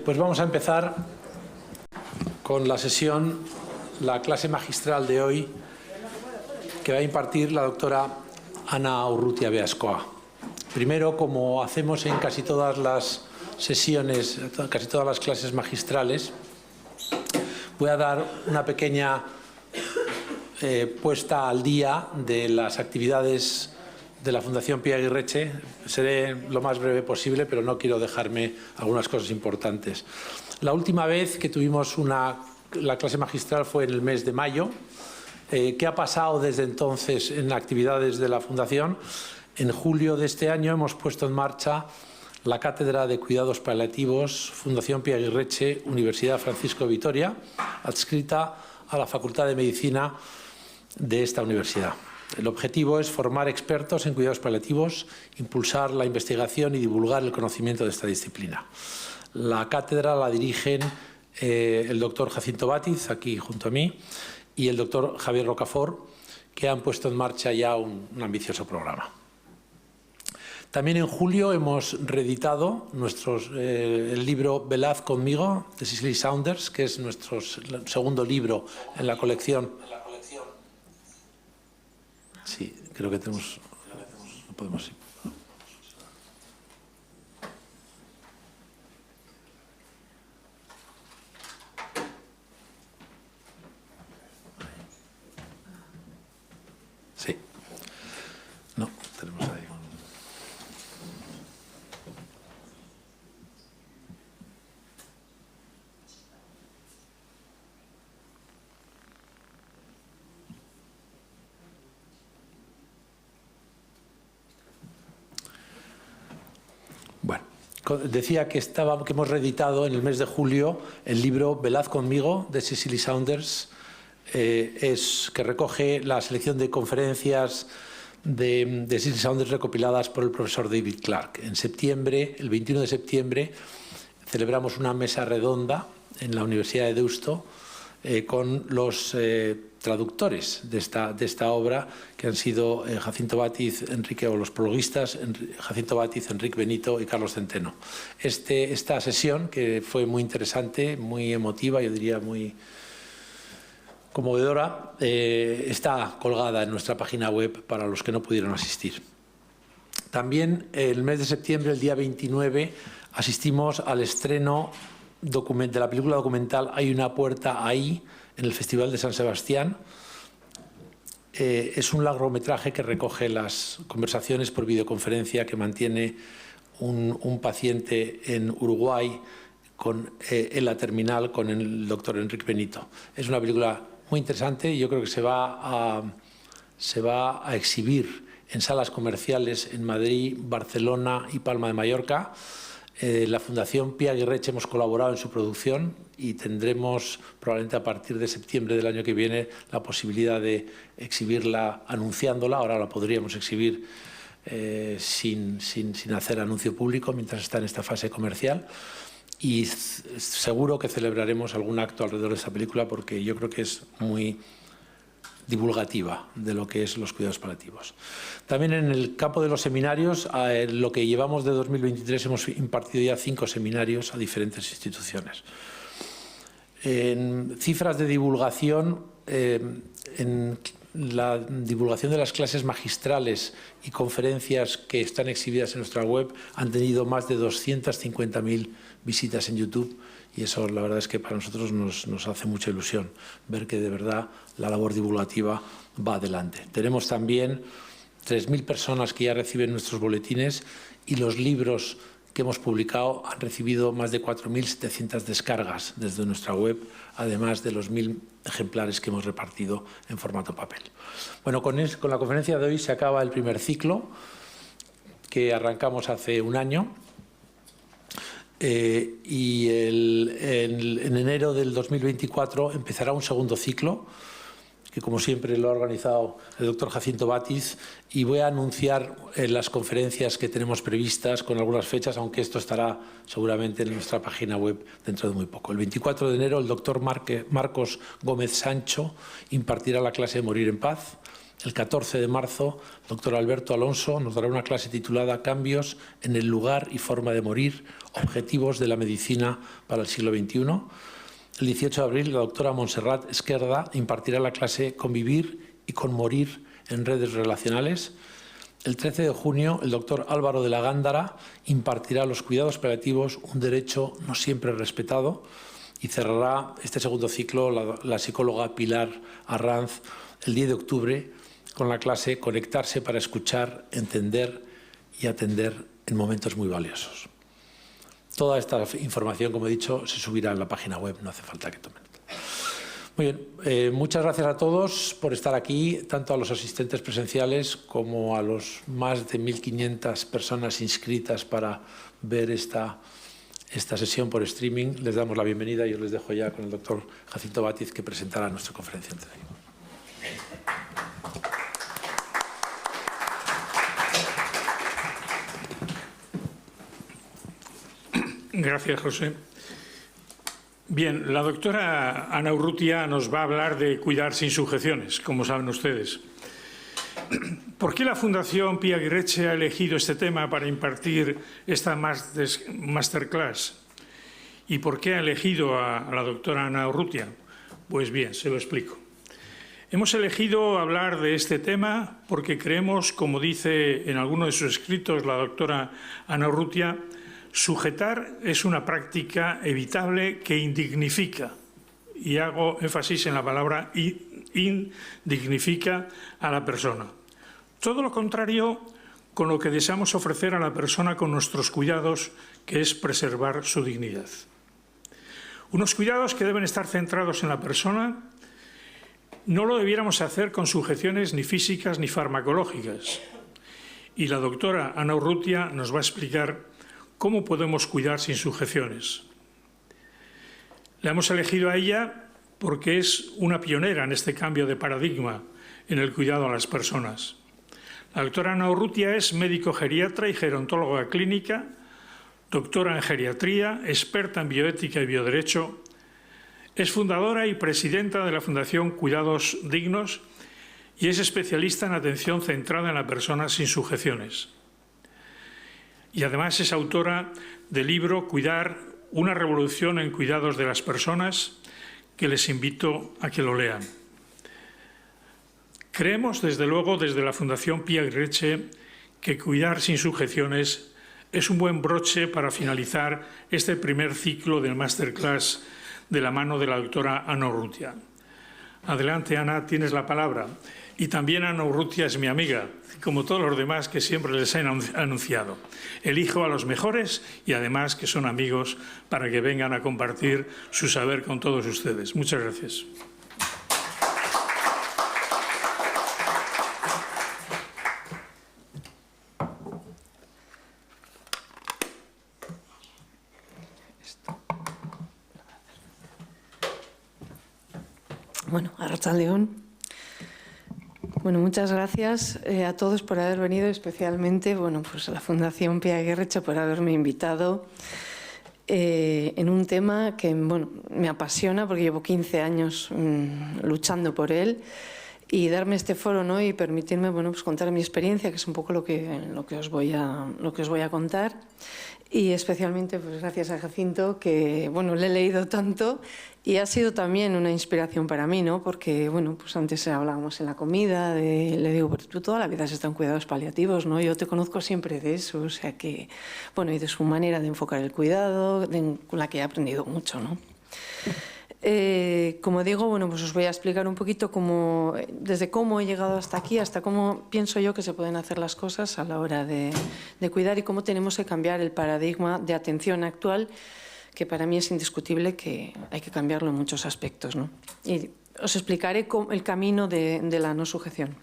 Pues vamos a empezar con la sesión, la clase magistral de hoy, que va a impartir la doctora Ana Urrutia Beaskoa. Primero, como hacemos en casi todas las sesiones, casi todas las clases magistrales, voy a dar una pequeña puesta al día de las actividades de la Fundación Pia Aguirreche. Seré lo más breve posible, pero no quiero dejarme algunas cosas importantes. La última vez que tuvimos la clase magistral fue en el mes de mayo. ¿Qué ha pasado desde entonces en actividades de la Fundación? En julio de este año hemos puesto en marcha la Cátedra de Cuidados Paliativos Fundación Pia Aguirreche, Universidad Francisco de Vitoria, adscrita a la Facultad de Medicina de esta universidad. El objetivo es formar expertos en cuidados paliativos, impulsar la investigación y divulgar el conocimiento de esta disciplina. La cátedra la dirigen el doctor Jacinto Bátiz, aquí junto a mí, y el doctor Javier Rocafort, que han puesto en marcha ya un ambicioso programa. También en julio hemos reeditado el libro Velaz conmigo, de Cicely Saunders, que es nuestro segundo libro en la colección. Sí, creo que tenemos... No podemos ir. Sí. No, tenemos ahí. Bueno, decía que hemos reeditado en el mes de julio el libro Velaz conmigo, de Cicely Saunders, que recoge la selección de conferencias de Cicely Saunders recopiladas por el profesor David Clark. En septiembre, el 21 de septiembre, celebramos una mesa redonda en la Universidad de Deusto con los traductores de esta obra, que han sido Jacinto Bátiz, los prologuistas, Jacinto Bátiz, Enrique Benito y Carlos Centeno. Esta sesión, que fue muy interesante, muy emotiva, yo diría muy conmovedora, está colgada en nuestra página web para los que no pudieron asistir. También el mes de septiembre, el día 29, asistimos al estreno de la película documental Hay una puerta ahí, en el Festival de San Sebastián. Es un largometraje que recoge las conversaciones por videoconferencia que mantiene un paciente en Uruguay en la terminal con el doctor Enrique Benito. Es una película muy interesante y yo creo que se va a exhibir en salas comerciales en Madrid, Barcelona y Palma de Mallorca. La Fundación Pia Aguirreche hemos colaborado en su producción y tendremos probablemente a partir de septiembre del año que viene la posibilidad de exhibirla anunciándola. Ahora la podríamos exhibir sin hacer anuncio público mientras está en esta fase comercial, y seguro que celebraremos algún acto alrededor de esta película porque yo creo que es muy divulgativa de lo que es los cuidados paliativos. También en el campo de los seminarios, lo que llevamos de 2023 hemos impartido ya 5 seminarios a diferentes instituciones. En cifras de divulgación, en la divulgación de las clases magistrales y conferencias que están exhibidas en nuestra web han tenido más de 250.000 visitas en YouTube, y eso la verdad es que para nosotros nos hace mucha ilusión ver que de verdad la labor divulgativa va adelante. Tenemos también 3.000 personas que ya reciben nuestros boletines, y los libros que hemos publicado han recibido más de 4.700 descargas desde nuestra web, además de los 1.000 ejemplares que hemos repartido en formato papel. Bueno, con la conferencia de hoy se acaba el primer ciclo, que arrancamos hace un año, y en enero del 2024 empezará un segundo ciclo, que como siempre lo ha organizado el doctor Jacinto Bátiz, y voy a anunciar las conferencias que tenemos previstas con algunas fechas, aunque esto estará seguramente en nuestra página web dentro de muy poco. El 24 de enero el doctor Marcos Gómez Sancho impartirá la clase de Morir en Paz. El 14 de marzo, el doctor Alberto Alonso nos dará una clase titulada Cambios en el lugar y forma de morir, objetivos de la medicina para el siglo XXI. El 18 de abril, la doctora Montserrat Esquerda impartirá la clase Convivir y conmorir en redes relacionales. El 13 de junio, el doctor Álvaro de la Gándara impartirá los cuidados paliativos, un derecho no siempre respetado, y cerrará este segundo ciclo la psicóloga Pilar Arranz el 10 de octubre con la clase Conectarse para escuchar, entender y atender en momentos muy valiosos. Toda esta información, como he dicho, se subirá en la página web, no hace falta que tomen. Muy bien, muchas gracias a todos por estar aquí, tanto a los asistentes presenciales como a los más de 1.500 personas inscritas para ver esta sesión por streaming. Les damos la bienvenida y yo les dejo ya con el doctor Jacinto Bátiz, que presentará nuestra conferencia anterior. Gracias, José. Bien, la doctora Ana Urrutia nos va a hablar de cuidar sin sujeciones, como saben ustedes. ¿Por qué la Fundación Pia Aguirreche ha elegido este tema para impartir esta masterclass? ¿Y por qué ha elegido a la doctora Ana Urrutia? Pues bien, se lo explico. Hemos elegido hablar de este tema porque creemos, como dice en alguno de sus escritos la doctora Ana Urrutia, sujetar es una práctica evitable que indignifica, y hago énfasis en la palabra indignifica a la persona. Todo lo contrario con lo que deseamos ofrecer a la persona con nuestros cuidados, que es preservar su dignidad. Unos cuidados que deben estar centrados en la persona. No lo debiéramos hacer con sujeciones ni físicas ni farmacológicas. Y la doctora Ana Urrutia nos va a explicar cómo podemos cuidar sin sujeciones. La hemos elegido a ella porque es una pionera en este cambio de paradigma en el cuidado a las personas. La doctora Ana Urrutia es médico geriatra y gerontóloga clínica, doctora en geriatría, experta en bioética y bioderecho. Es fundadora y presidenta de la Fundación Cuidados Dignos y es especialista en atención centrada en la persona sin sujeciones. Y además es autora del libro Cuidar, una revolución en cuidados de las personas, que les invito a que lo lean. Creemos, desde luego, desde la Fundación Pia Aguirreche, que cuidar sin sujeciones es un buen broche para finalizar este primer ciclo del Masterclass de la mano de la doctora Ana Urrutia. Adelante, Ana, tienes la palabra. Y también Ana Urrutia es mi amiga, como todos los demás que siempre les he anunciado. Elijo a los mejores y además que son amigos para que vengan a compartir su saber con todos ustedes. Muchas gracias. Bueno, Arratsaldeon. Bueno, muchas gracias a todos por haber venido, especialmente pues a la Fundación Pia Aguirreche por haberme invitado en un tema que me apasiona porque llevo 15 años luchando por él, y darme este foro, ¿no? Y permitirme pues contar mi experiencia, que es un poco lo que os voy a contar. Y especialmente pues gracias a Jacinto, que le he leído tanto y ha sido también una inspiración para mí, ¿no? Porque pues antes hablábamos en la comida, le digo, pero tú toda la vida has estado en cuidados paliativos, ¿no? Yo te conozco siempre de eso, o sea que, y de su manera de enfocar el cuidado, con la que he aprendido mucho, ¿no? Como digo, pues os voy a explicar un poquito desde cómo he llegado hasta aquí, hasta cómo pienso yo que se pueden hacer las cosas a la hora de cuidar y cómo tenemos que cambiar el paradigma de atención actual, que para mí es indiscutible que hay que cambiarlo en muchos aspectos, ¿no? Y os explicaré el camino de la no sujeción.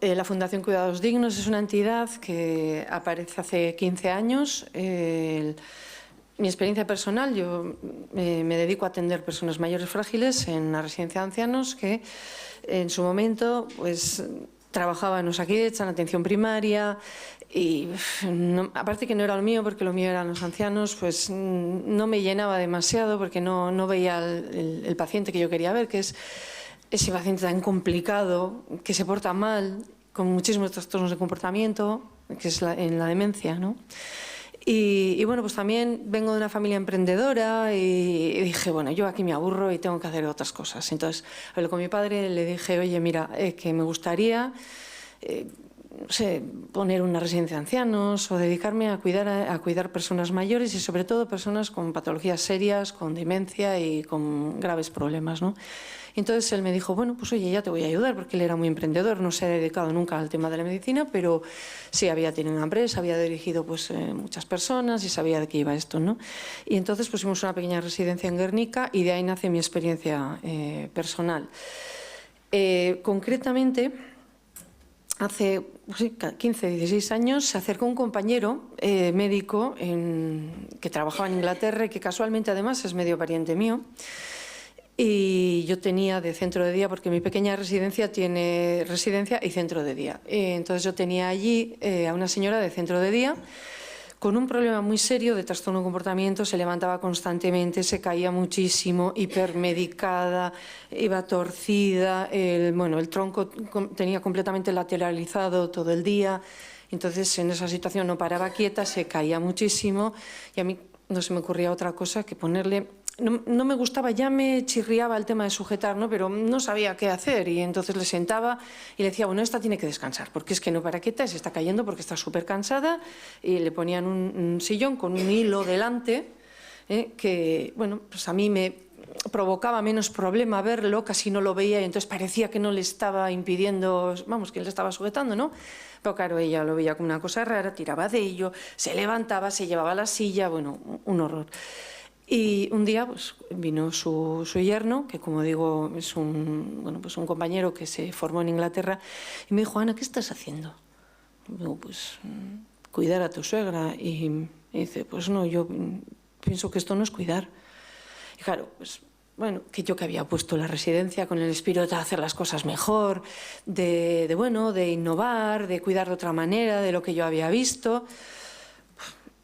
La Fundación Cuidados Dignos es una entidad que aparece hace 15 años. Mi experiencia personal, yo me dedico a atender personas mayores frágiles en una residencia de ancianos que en su momento pues trabajaba en Osakidetza, en atención primaria, y aparte que no era lo mío, porque lo mío eran los ancianos, pues no me llenaba demasiado porque no veía el paciente que yo quería ver, que es ese paciente tan complicado, que se porta mal, con muchísimos trastornos de comportamiento, que es en la demencia, ¿no? Y bueno, pues también vengo de una familia emprendedora y dije, bueno, yo aquí me aburro y tengo que hacer otras cosas. Entonces, hablé con mi padre, le dije, oye, mira, que me gustaría no sé, poner una residencia de ancianos o dedicarme a cuidar personas mayores y sobre todo personas con patologías serias, con demencia y con graves problemas, ¿no? Y entonces él me dijo, bueno, pues oye, ya te voy a ayudar, porque él era muy emprendedor, no se ha dedicado nunca al tema de la medicina, pero sí había tenido una empresa, había dirigido pues muchas personas y sabía de qué iba esto, ¿no? Y entonces pusimos una pequeña residencia en Guernica y de ahí nace mi experiencia personal. Concretamente, hace 15, 16 años se acercó un compañero médico que trabajaba en Inglaterra y que casualmente además es medio pariente mío. Y yo tenía de centro de día, porque mi pequeña residencia tiene residencia y centro de día. Entonces yo tenía allí a una señora de centro de día con un problema muy serio de trastorno de comportamiento, se levantaba constantemente, se caía muchísimo, hipermedicada, iba torcida, el tronco tenía completamente lateralizado todo el día. Entonces en esa situación no paraba quieta, se caía muchísimo y a mí no se me ocurría otra cosa que ponerle... No me gustaba, ya me chirriaba el tema de sujetar, ¿no? Pero no sabía qué hacer y entonces le sentaba y le decía, bueno, esta tiene que descansar porque es que no para quieta, se está cayendo porque está súper cansada, y le ponían un sillón con un hilo delante que, bueno, pues a mí me provocaba menos problema verlo, casi no lo veía y entonces parecía que no le estaba impidiendo, vamos, que le estaba sujetando, ¿no? Pero claro, ella lo veía como una cosa rara, tiraba de ello, se levantaba, se llevaba la silla, bueno, un horror. Y un día pues, vino su yerno, que como digo es un compañero que se formó en Inglaterra, y me dijo, Ana, ¿qué estás haciendo? Y digo, pues cuidar a tu suegra. Y me dice, pues no, yo pienso que esto no es cuidar. Y claro, pues bueno, que yo que había puesto la residencia con el espíritu de hacer las cosas mejor, de innovar, de cuidar de otra manera, de lo que yo había visto,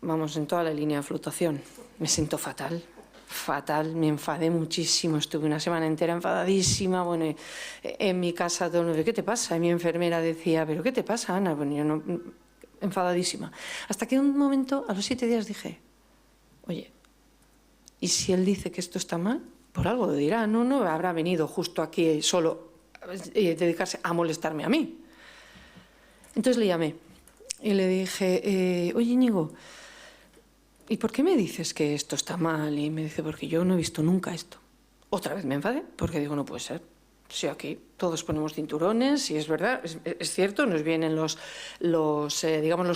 vamos, en toda la línea de fluctuación. Me siento fatal, me enfadé muchísimo, estuve una semana entera enfadadísima, bueno, en mi casa todo el mundo, ¿qué te pasa? Y mi enfermera decía, ¿pero qué te pasa, Ana? Bueno, yo no, enfadadísima. Hasta que un momento, a los 7 días dije, oye, ¿y si él dice que esto está mal? Por algo lo dirá, no habrá venido justo aquí solo a dedicarse a molestarme a mí. Entonces le llamé y le dije, oye, Íñigo, ¿y por qué me dices que esto está mal? Y me dice, porque yo no he visto nunca esto. Otra vez me enfadé, porque digo, no puede ser. Si aquí todos ponemos cinturones, y es verdad, es cierto, nos vienen los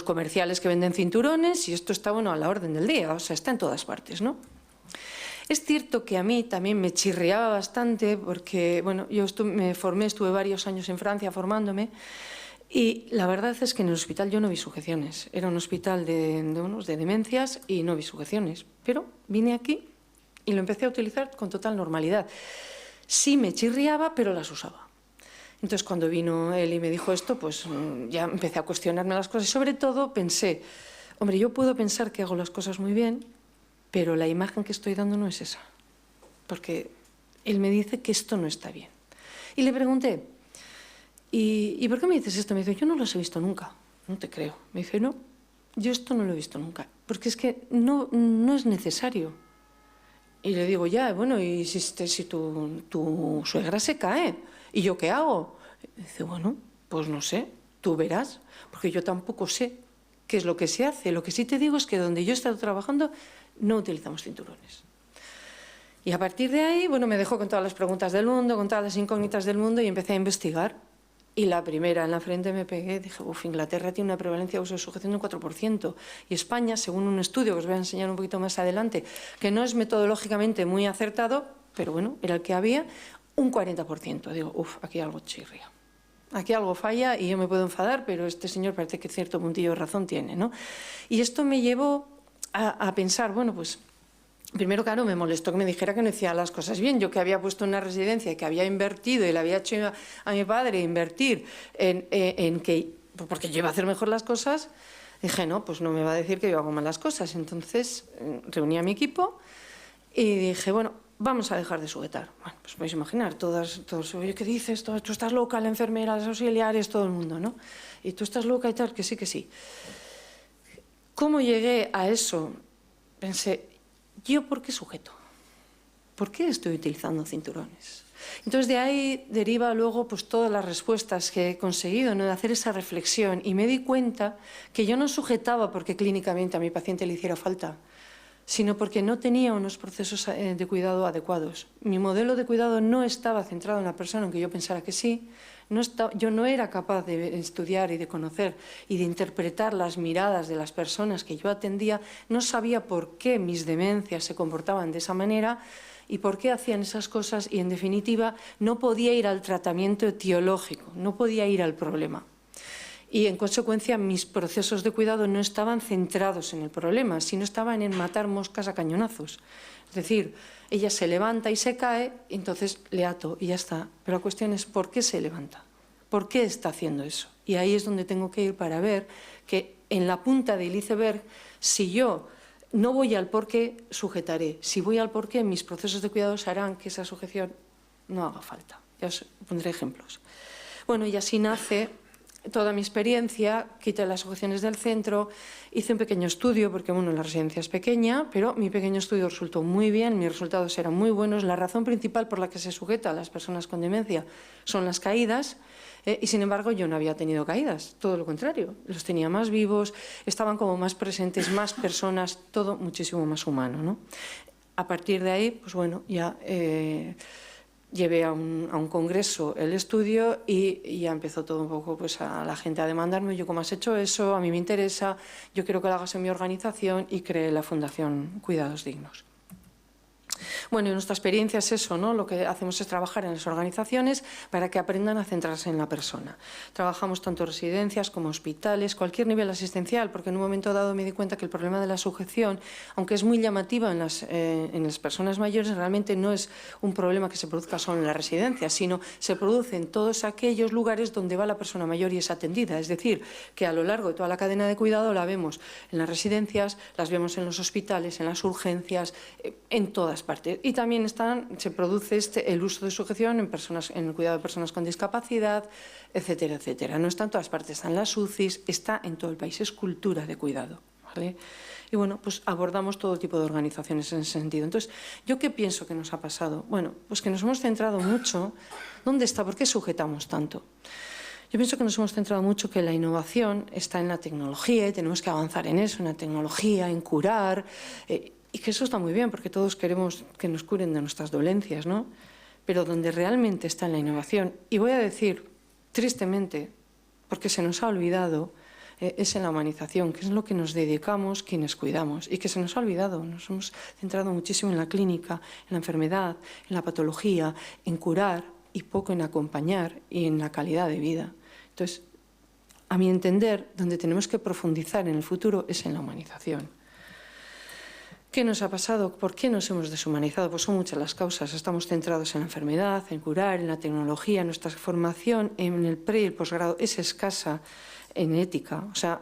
comerciales que venden cinturones, y esto está, bueno, a la orden del día, o sea, está en todas partes, ¿no? Es cierto que a mí también me chirriaba bastante, porque, bueno, yo estuve varios años en Francia formándome, y la verdad es que en el hospital yo no vi sujeciones. Era un hospital de demencias y no vi sujeciones. Pero vine aquí y lo empecé a utilizar con total normalidad. Sí me chirriaba, pero las usaba. Entonces cuando vino él y me dijo esto, pues ya empecé a cuestionarme las cosas. Y sobre todo pensé, hombre, yo puedo pensar que hago las cosas muy bien, pero la imagen que estoy dando no es esa. Porque él me dice que esto no está bien. Y le pregunté, ¿y por qué me dices esto? Me dice, yo no los he visto nunca. No te creo. Me dice, no, yo esto no lo he visto nunca. Porque es que no es necesario. Y le digo, ya, bueno, ¿y si tu suegra se cae? ¿Y yo qué hago? Y dice, bueno, pues no sé, tú verás. Porque yo tampoco sé qué es lo que se hace. Lo que sí te digo es que donde yo he estado trabajando no utilizamos cinturones. Y a partir de ahí, bueno, me dejó con todas las preguntas del mundo, con todas las incógnitas del mundo y empecé a investigar. Y la primera en la frente me pegué, dije, Inglaterra tiene una prevalencia de uso de sujeción de un 4%. Y España, según un estudio que os voy a enseñar un poquito más adelante, que no es metodológicamente muy acertado, pero bueno, era el que había, un 40%. Digo, aquí algo chirria. Aquí algo falla y yo me puedo enfadar, pero este señor parece que cierto puntillo de razón tiene, ¿no? Y esto me llevó a pensar, bueno, pues... Primero, claro, me molestó que me dijera que no hacía las cosas bien. Yo que había puesto una residencia y que había invertido y le había hecho a mi padre invertir en que, porque yo iba a hacer mejor las cosas, dije, no, pues no me va a decir que yo hago mal las cosas. Entonces reuní a mi equipo y dije, bueno, vamos a dejar de sujetar. Bueno, pues podéis imaginar, todos, oye, ¿qué dices? Tú estás loca, la enfermera, los auxiliares, todo el mundo, ¿no? Y tú estás loca y tal, que sí, que sí. ¿Cómo llegué a eso? Pensé, ¿yo por qué sujeto? ¿Por qué estoy utilizando cinturones? Entonces de ahí deriva luego pues todas las respuestas que he conseguido, ¿no? De hacer esa reflexión, y me di cuenta que yo no sujetaba porque clínicamente a mi paciente le hiciera falta, sino porque no tenía unos procesos de cuidado adecuados. Mi modelo de cuidado no estaba centrado en la persona, aunque yo pensara que sí. Yo no era capaz de estudiar y de conocer y de interpretar las miradas de las personas que yo atendía, no sabía por qué mis demencias se comportaban de esa manera y por qué hacían esas cosas, y en definitiva no podía ir al tratamiento etiológico, no podía ir al problema. Y en consecuencia mis procesos de cuidado no estaban centrados en el problema, sino estaban en matar moscas a cañonazos. Es decir, ella se levanta y se cae, entonces le ato y ya está. Pero la cuestión es ¿por qué se levanta? ¿Por qué está haciendo eso? Y ahí es donde tengo que ir para ver que en la punta del iceberg, si yo no voy al por qué, sujetaré. Si voy al por qué, mis procesos de cuidados harán que esa sujeción no haga falta. Ya os pondré ejemplos. Bueno, y así nace toda mi experiencia, quité las sujeciones del centro, hice un pequeño estudio, porque bueno, la residencia es pequeña, pero mi pequeño estudio resultó muy bien, mis resultados eran muy buenos. La razón principal por la que se sujeta a las personas con demencia son las caídas, y sin embargo yo no había tenido caídas, todo lo contrario, los tenía más vivos, estaban como más presentes, más personas, todo muchísimo más humano, ¿no? A partir de ahí, pues bueno, ya llevé a un congreso el estudio y ya empezó todo un poco pues a la gente a demandarme, yo cómo has hecho eso, a mí me interesa, yo quiero que lo hagas en mi organización, y creé la Fundación Cuidados Dignos. Bueno, y nuestra experiencia es eso, ¿no? Lo que hacemos es trabajar en las organizaciones para que aprendan a centrarse en la persona. Trabajamos tanto residencias como hospitales, cualquier nivel asistencial, porque en un momento dado me di cuenta que el problema de la sujeción, aunque es muy llamativa en las personas mayores, realmente no es un problema que se produzca solo en la residencia, sino se produce en todos aquellos lugares donde va la persona mayor y es atendida. Es decir, que a lo largo de toda la cadena de cuidado la vemos en las residencias, las vemos en los hospitales, en las urgencias, en todas partes. Y también se produce el uso de sujeción en el cuidado de personas con discapacidad, etcétera, etcétera. No está en todas partes, está en las UCIs, está en todo el país, es cultura de cuidado, ¿vale? Y bueno, pues abordamos todo tipo de organizaciones en ese sentido. Entonces, ¿yo qué pienso que nos ha pasado? Bueno, pues que nos hemos centrado mucho. ¿Dónde está? ¿Por qué sujetamos tanto? Yo pienso que nos hemos centrado mucho que la innovación está en la tecnología y tenemos que avanzar en eso, en la tecnología, en curar. Y que eso está muy bien, porque todos queremos que nos curen de nuestras dolencias, ¿no? Pero donde realmente está en la innovación, y voy a decir, tristemente, porque se nos ha olvidado, es en la humanización, que es lo que nos dedicamos quienes cuidamos, y que se nos ha olvidado. Nos hemos centrado muchísimo en la clínica, en la enfermedad, en la patología, en curar, y poco en acompañar y en la calidad de vida. Entonces, a mi entender, donde tenemos que profundizar en el futuro es en la humanización. ¿Qué nos ha pasado? ¿Por qué nos hemos deshumanizado? Pues son muchas las causas. Estamos centrados en la enfermedad, en curar, en la tecnología. Nuestra formación en el pre y el posgrado es escasa en ética. O sea,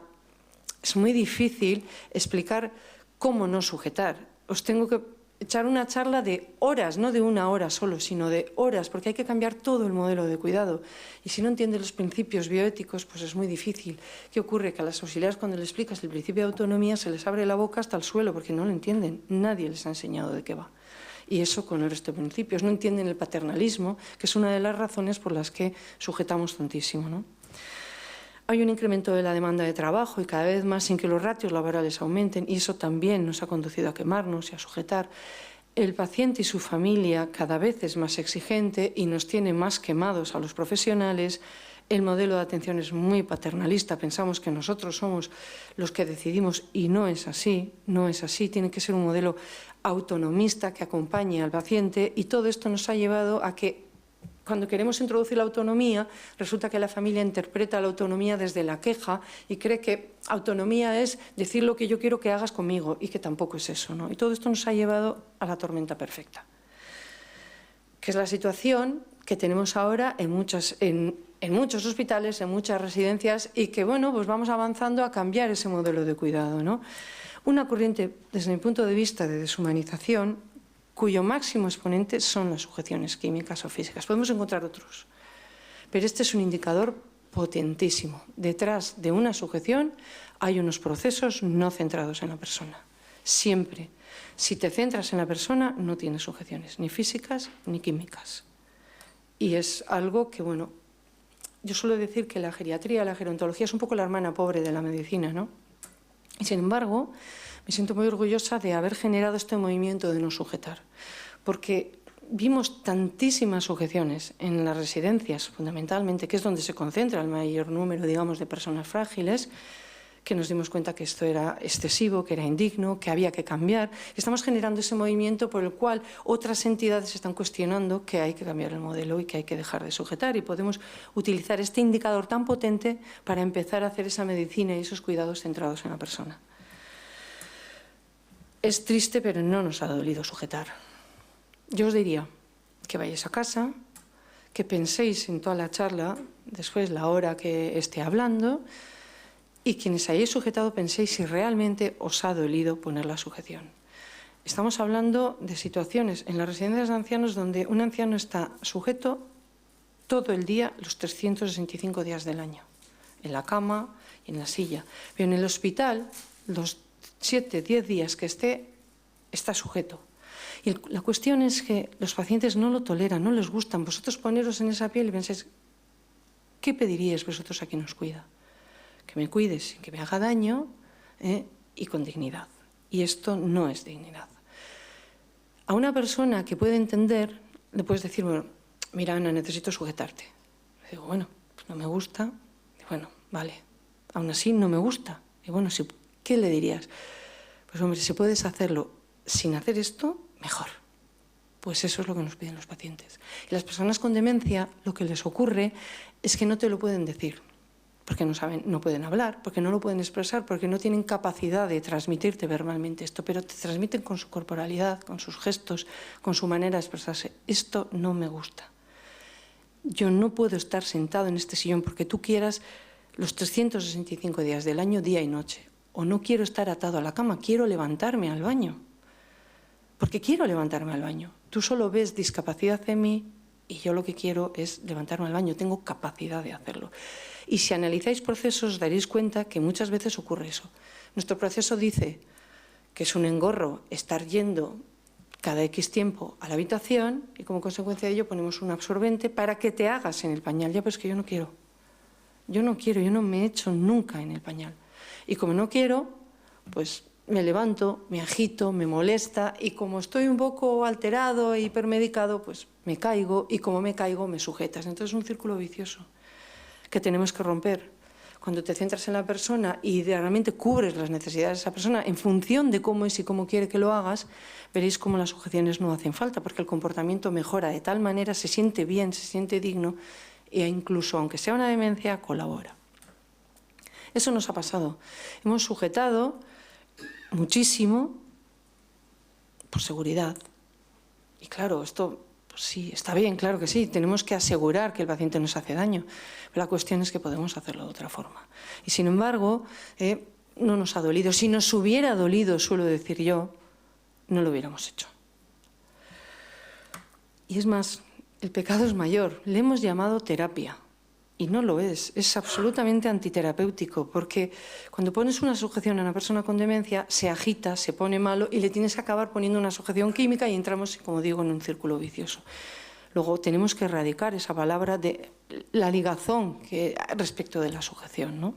es muy difícil explicar cómo no sujetar. Os tengo que echar una charla de horas, no de una hora solo, sino de horas, porque hay que cambiar todo el modelo de cuidado. Y si no entiendes los principios bioéticos, pues es muy difícil. ¿Qué ocurre? Que a las auxiliares, cuando les explicas el principio de autonomía, se les abre la boca hasta el suelo, porque no lo entienden. Nadie les ha enseñado de qué va. Y eso con el resto de principios. No entienden el paternalismo, que es una de las razones por las que sujetamos tantísimo, ¿no? Hay un incremento de la demanda de trabajo y cada vez más sin que los ratios laborales aumenten, y eso también nos ha conducido a quemarnos y a sujetar. El paciente y su familia cada vez es más exigente y nos tiene más quemados a los profesionales. El modelo de atención es muy paternalista, pensamos que nosotros somos los que decidimos y no es así, no es así. Tiene que ser un modelo autonomista que acompañe al paciente, y todo esto nos ha llevado a que cuando queremos introducir la autonomía, resulta que la familia interpreta la autonomía desde la queja y cree que autonomía es decir lo que yo quiero que hagas conmigo, y que tampoco es eso, ¿no? Y todo esto nos ha llevado a la tormenta perfecta, que es la situación que tenemos ahora en muchos hospitales, en muchas residencias, y que, bueno, pues vamos avanzando a cambiar ese modelo de cuidado, ¿no? Una corriente, desde mi punto de vista, de deshumanización, cuyo máximo exponente son las sujeciones químicas o físicas. Podemos encontrar otros, pero este es un indicador potentísimo. Detrás de una sujeción hay unos procesos no centrados en la persona. Siempre. Si te centras en la persona, no tienes sujeciones, ni físicas ni químicas. Y es algo que, bueno, yo suelo decir que la geriatría, la gerontología es un poco la hermana pobre de la medicina, ¿no? Y sin embargo, me siento muy orgullosa de haber generado este movimiento de no sujetar, porque vimos tantísimas sujeciones en las residencias, fundamentalmente, que es donde se concentra el mayor número, digamos, de personas frágiles, que nos dimos cuenta que esto era excesivo, que era indigno, que había que cambiar. Estamos generando ese movimiento por el cual otras entidades están cuestionando que hay que cambiar el modelo y que hay que dejar de sujetar, y podemos utilizar este indicador tan potente para empezar a hacer esa medicina y esos cuidados centrados en la persona. Es triste, pero no nos ha dolido sujetar. Yo os diría que vayáis a casa, que penséis en toda la charla, después la hora que esté hablando, y quienes hayáis sujetado penséis si realmente os ha dolido poner la sujeción. Estamos hablando de situaciones en las residencias de ancianos donde un anciano está sujeto todo el día, los 365 días del año, en la cama y en la silla. Pero en el hospital, los 7, 10 días que esté, está sujeto. Y la cuestión es que los pacientes no lo toleran, no les gustan. Vosotros poneros en esa piel y pensáis, ¿qué pediríais vosotros a quien os cuida? Que me cuide sin que me haga daño y con dignidad. Y esto no es dignidad. A una persona que puede entender, le puedes decir, bueno, mira, Ana, necesito sujetarte. Le digo, bueno, pues no me gusta. Y bueno, vale, aún así no me gusta. Y bueno, ¿qué le dirías? Pues hombre, si puedes hacerlo sin hacer esto, mejor. Pues eso es lo que nos piden los pacientes. Y las personas con demencia, lo que les ocurre es que no te lo pueden decir, porque no saben, no pueden hablar, porque no lo pueden expresar, porque no tienen capacidad de transmitirte verbalmente esto, pero te transmiten con su corporalidad, con sus gestos, con su manera de expresarse. Esto no me gusta. Yo no puedo estar sentado en este sillón porque tú quieras los 365 días del año, día y noche. O no quiero estar atado a la cama, quiero levantarme al baño. Porque quiero levantarme al baño. Tú solo ves discapacidad en mí y yo lo que quiero es levantarme al baño. Tengo capacidad de hacerlo. Y si analizáis procesos, daréis cuenta que muchas veces ocurre eso. Nuestro proceso dice que es un engorro estar yendo cada X tiempo a la habitación y como consecuencia de ello ponemos un absorbente para que te hagas en el pañal. Ya, pero es que yo no quiero. Yo no quiero, yo no me echo nunca en el pañal. Y como no quiero, pues me levanto, me agito, me molesta y como estoy un poco alterado e hipermedicado, pues me caigo y como me caigo me sujetas. Entonces es un círculo vicioso que tenemos que romper. Cuando te centras en la persona y realmente cubres las necesidades de esa persona en función de cómo es y cómo quiere que lo hagas, veréis cómo las sujeciones no hacen falta, porque el comportamiento mejora de tal manera, se siente bien, se siente digno e incluso, aunque sea una demencia, colabora. Eso nos ha pasado. Hemos sujetado muchísimo por seguridad. Y claro, esto pues sí, está bien, claro que sí. Tenemos que asegurar que el paciente no se hace daño. Pero la cuestión es que podemos hacerlo de otra forma. Y sin embargo, no nos ha dolido. Si nos hubiera dolido, suelo decir yo, no lo hubiéramos hecho. Y es más, el pecado es mayor. Le hemos llamado terapia. Y no lo es absolutamente antiterapéutico, porque cuando pones una sujeción a una persona con demencia, se agita, se pone malo y le tienes que acabar poniendo una sujeción química y entramos, como digo, en un círculo vicioso. Luego tenemos que erradicar esa palabra de la ligazón respecto de la sujeción, ¿no?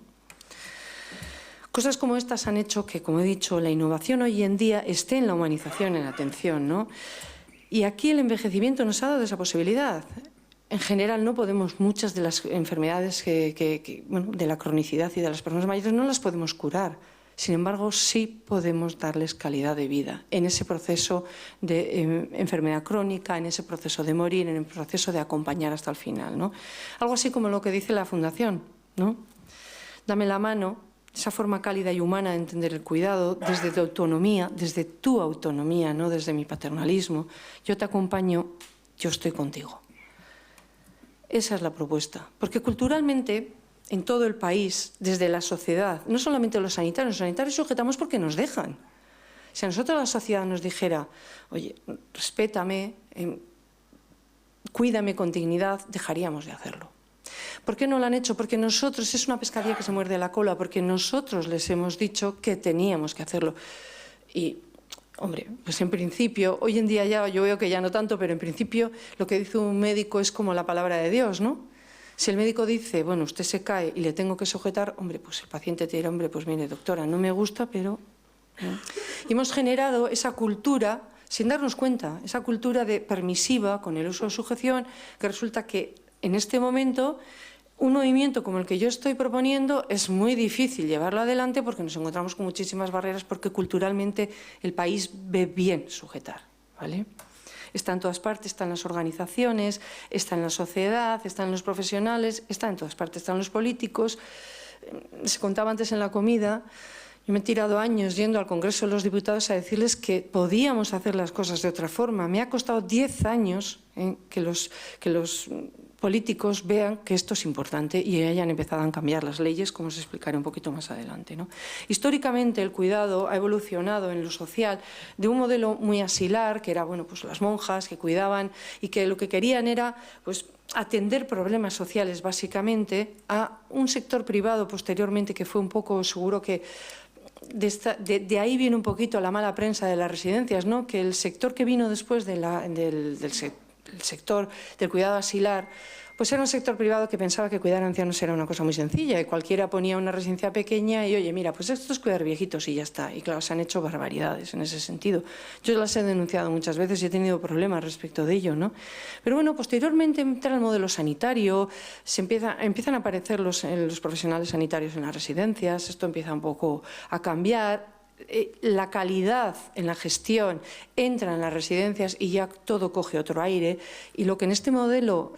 Cosas como estas han hecho que, como he dicho, la innovación hoy en día esté en la humanización, en la atención, ¿no? Y aquí el envejecimiento nos ha dado esa posibilidad. En general no podemos, muchas de las enfermedades bueno, de la cronicidad y de las personas mayores no las podemos curar. Sin embargo, sí podemos darles calidad de vida en ese proceso de enfermedad crónica, en ese proceso de morir, en el proceso de acompañar hasta el final, ¿no? Algo así como lo que dice la Fundación, ¿no? Dame la mano, esa forma cálida y humana de entender el cuidado desde tu autonomía, no desde mi paternalismo. Yo te acompaño, yo estoy contigo. Esa es la propuesta, porque culturalmente en todo el país, desde la sociedad, no solamente los sanitarios sujetamos porque nos dejan. Si a nosotros la sociedad nos dijera, oye, respétame, cuídame con dignidad, dejaríamos de hacerlo. ¿Por qué no lo han hecho? Porque nosotros, es una pescadilla que se muerde la cola, porque nosotros les hemos dicho que teníamos que hacerlo. Y, hombre, pues en principio, hoy en día ya yo veo que ya no tanto, pero en principio lo que dice un médico es como la palabra de Dios, ¿no? Si el médico dice, bueno, usted se cae y le tengo que sujetar, hombre, pues el paciente te dirá, hombre, pues mire, doctora, no me gusta, pero... ¿no? Y hemos generado esa cultura, sin darnos cuenta, esa cultura permisiva con el uso de sujeción, que resulta que en este momento un movimiento como el que yo estoy proponiendo es muy difícil llevarlo adelante porque nos encontramos con muchísimas barreras porque culturalmente el país ve bien sujetar, ¿vale? Está en todas partes, está en las organizaciones, está en la sociedad, está en los profesionales, está en todas partes, está en los políticos. Se contaba antes en la comida, yo me he tirado años yendo al Congreso de los Diputados a decirles que podíamos hacer las cosas de otra forma. Me ha costado 10 años que los políticos vean que esto es importante y hayan empezado a cambiar las leyes, como os explicaré un poquito más adelante, ¿no? Históricamente el cuidado ha evolucionado en lo social de un modelo muy asilar, que era, bueno, pues las monjas que cuidaban y que lo que querían era, pues, atender problemas sociales básicamente, a un sector privado posteriormente que fue un poco, seguro que de ahí viene un poquito la mala prensa de las residencias, ¿no? Que el sector que vino después del sector del cuidado asilar, pues era un sector privado que pensaba que cuidar a ancianos era una cosa muy sencilla y cualquiera ponía una residencia pequeña y, oye, mira, pues esto es cuidar viejitos y ya está. Y claro, se han hecho barbaridades en ese sentido. Yo las he denunciado muchas veces y he tenido problemas respecto de ello, ¿no? Pero bueno, posteriormente entra el modelo sanitario, empiezan a aparecer los profesionales sanitarios en las residencias, esto empieza un poco a cambiar. La calidad en la gestión entra en las residencias y ya todo coge otro aire y lo que en este momento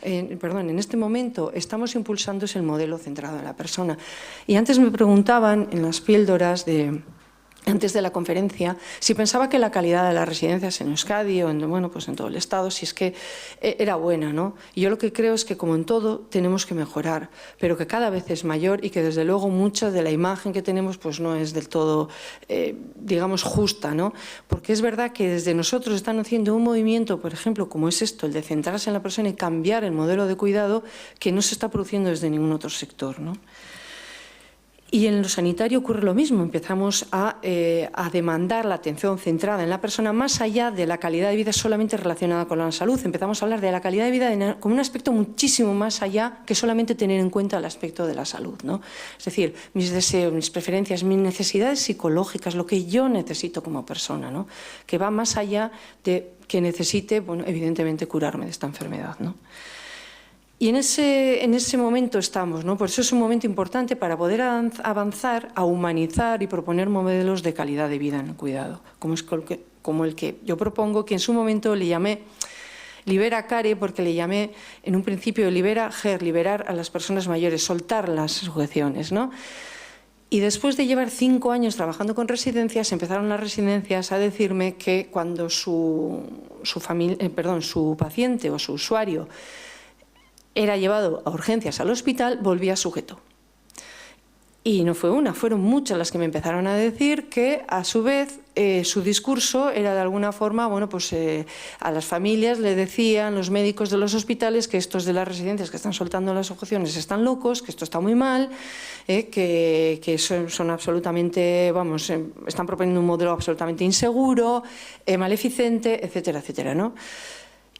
estamos impulsando es el modelo centrado en la persona. Y antes me preguntaban en las píldoras antes de la conferencia, si pensaba que la calidad de las residencias en Euskadi o pues en todo el Estado, si es que era buena, ¿no? Y yo lo que creo es que, como en todo, tenemos que mejorar, pero que cada vez es mayor y que, desde luego, mucha de la imagen que tenemos pues no es del todo, digamos, justa, ¿no? Porque es verdad que desde nosotros están haciendo un movimiento, por ejemplo, como es esto, el de centrarse en la persona y cambiar el modelo de cuidado, que no se está produciendo desde ningún otro sector, ¿no? Y en lo sanitario ocurre lo mismo, empezamos a demandar la atención centrada en la persona más allá de la calidad de vida solamente relacionada con la salud. Empezamos a hablar de la calidad de vida como un aspecto muchísimo más allá que solamente tener en cuenta el aspecto de la salud, ¿no? Es decir, mis deseos, mis preferencias, mis necesidades psicológicas, lo que yo necesito como persona, ¿no? Que va más allá de que necesite, bueno, evidentemente curarme de esta enfermedad, ¿no? Y en ese momento estamos, ¿no? Por eso es un momento importante para poder avanzar, a humanizar y proponer modelos de calidad de vida en el cuidado, como el que yo propongo, que en su momento le llamé Libera Care, porque le llamé en un principio liberar a las personas mayores, soltar las sujeciones, ¿no? Y después de llevar 5 años trabajando con residencias, empezaron las residencias a decirme que cuando su paciente o su usuario era llevado a urgencias al hospital, volvía sujeto. Y no fue una, fueron muchas las que me empezaron a decir que, a su vez, su discurso era de alguna forma, bueno, pues a las familias le decían los médicos de los hospitales que estos de las residencias que están soltando las sujeciones están locos, que esto está muy mal, que son absolutamente, vamos, están proponiendo un modelo absolutamente inseguro, maleficente, etcétera, etcétera, ¿no?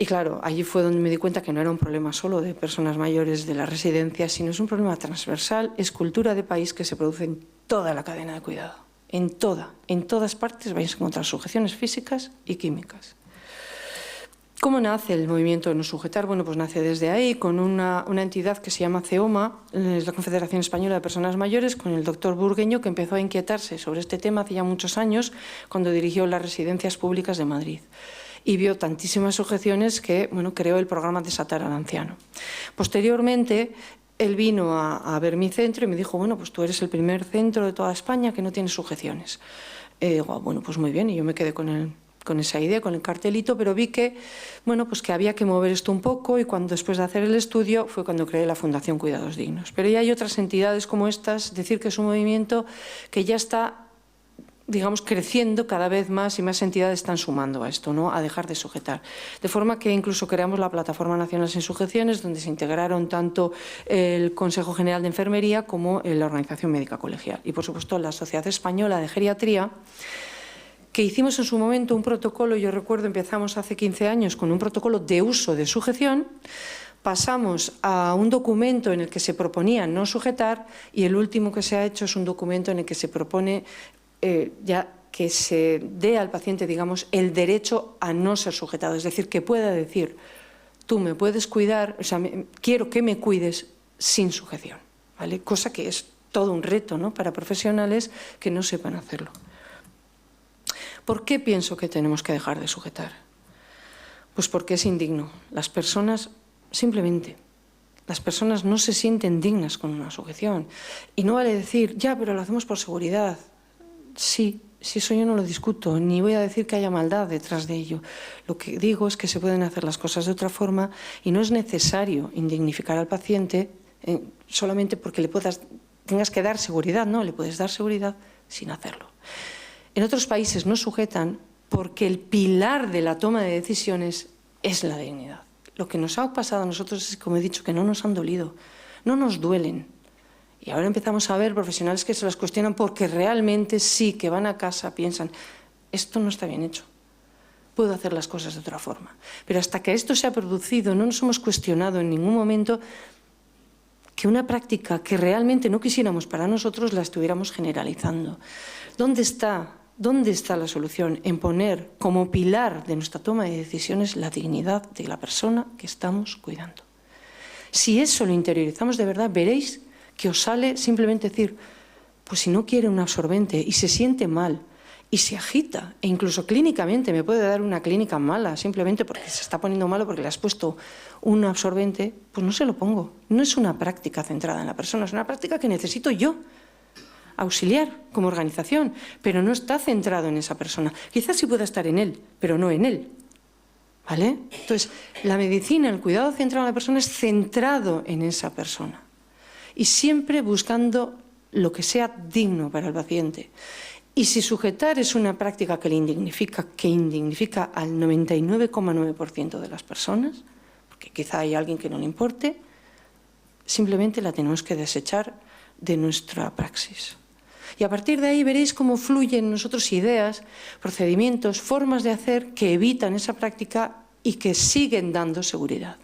Y claro, allí fue donde me di cuenta que no era un problema solo de personas mayores de las residencias, sino es un problema transversal, es cultura de país que se produce en toda la cadena de cuidado. En todas partes vais a encontrar sujeciones físicas y químicas. ¿Cómo nace el movimiento de no sujetar? Bueno, pues nace desde ahí, con una entidad que se llama CEOMA, es la Confederación Española de Personas Mayores, con el doctor Burgueño, que empezó a inquietarse sobre este tema hace ya muchos años, cuando dirigió las residencias públicas de Madrid. Y vio tantísimas sujeciones que, bueno, creó el programa Desatar al Anciano. Posteriormente, él vino a ver mi centro y me dijo, bueno, pues tú eres el primer centro de toda España que no tiene sujeciones. Digo, bueno, pues muy bien, y yo me quedé con esa idea, con el cartelito, pero vi que, bueno, pues que había que mover esto un poco, y después de hacer el estudio fue cuando creé la Fundación Cuidados Dignos. Pero ya hay otras entidades como estas, decir que es un movimiento que ya está digamos, creciendo cada vez más y más entidades están sumando a esto, ¿no? A dejar de sujetar. De forma que incluso creamos la Plataforma Nacional Sin Sujeciones, donde se integraron tanto el Consejo General de Enfermería como la Organización Médica Colegial. Y, por supuesto, la Sociedad Española de Geriatría, que hicimos en su momento un protocolo, yo recuerdo, empezamos hace 15 años con un protocolo de uso de sujeción, pasamos a un documento en el que se proponía no sujetar y el último que se ha hecho es un documento en el que se propone ya que se dé al paciente, digamos, el derecho a no ser sujetado, es decir, que pueda decir, tú me puedes cuidar, o sea, quiero que me cuides sin sujeción, ¿vale? Cosa que es todo un reto, ¿no?, para profesionales que no sepan hacerlo. ¿Por qué pienso que tenemos que dejar de sujetar? Pues porque es indigno. Las personas, simplemente, las personas no se sienten dignas con una sujeción. Y no vale decir, ya, pero lo hacemos por seguridad. Sí, eso yo no lo discuto, ni voy a decir que haya maldad detrás de ello. Lo que digo es que se pueden hacer las cosas de otra forma y no es necesario indignificar al paciente solamente porque tengas que dar seguridad. No, le puedes dar seguridad sin hacerlo. En otros países no sujetan porque el pilar de la toma de decisiones es la dignidad. Lo que nos ha pasado a nosotros es, como he dicho, que no nos han dolido, no nos duelen. Y ahora empezamos a ver profesionales que se las cuestionan porque realmente sí, que van a casa, piensan, esto no está bien hecho, puedo hacer las cosas de otra forma. Pero hasta que esto se ha producido, no nos hemos cuestionado en ningún momento que una práctica que realmente no quisiéramos para nosotros la estuviéramos generalizando. ¿Dónde está la solución? En poner como pilar de nuestra toma de decisiones la dignidad de la persona que estamos cuidando. Si eso lo interiorizamos de verdad, veréis que os sale simplemente decir, pues si no quiere un absorbente y se siente mal y se agita, e incluso clínicamente me puede dar una clínica mala simplemente porque se está poniendo malo porque le has puesto un absorbente, pues no se lo pongo. No es una práctica centrada en la persona, es una práctica que necesito yo auxiliar como organización, pero no está centrado en esa persona. Quizás sí pueda estar en él, pero no en él. ¿Vale? Entonces, la medicina, el cuidado centrado en la persona es centrado en esa persona. Y siempre buscando lo que sea digno para el paciente. Y si sujetar es una práctica que indignifica al 99,9% de las personas, porque quizá hay alguien que no le importe, simplemente la tenemos que desechar de nuestra praxis. Y a partir de ahí veréis cómo fluyen en nosotros ideas, procedimientos, formas de hacer que evitan esa práctica y que siguen dando seguridad.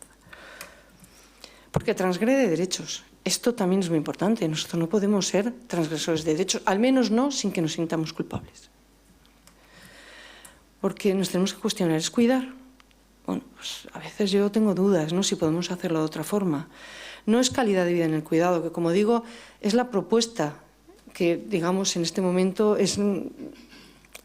Porque transgrede derechos. Esto también es muy importante. Nosotros no podemos ser transgresores de derechos, al menos no sin que nos sintamos culpables. Porque nos tenemos que cuestionar, ¿es cuidar? Bueno, pues a veces yo tengo dudas, ¿no?, si podemos hacerlo de otra forma. No es calidad de vida en el cuidado, que como digo, es la propuesta que, digamos, en este momento es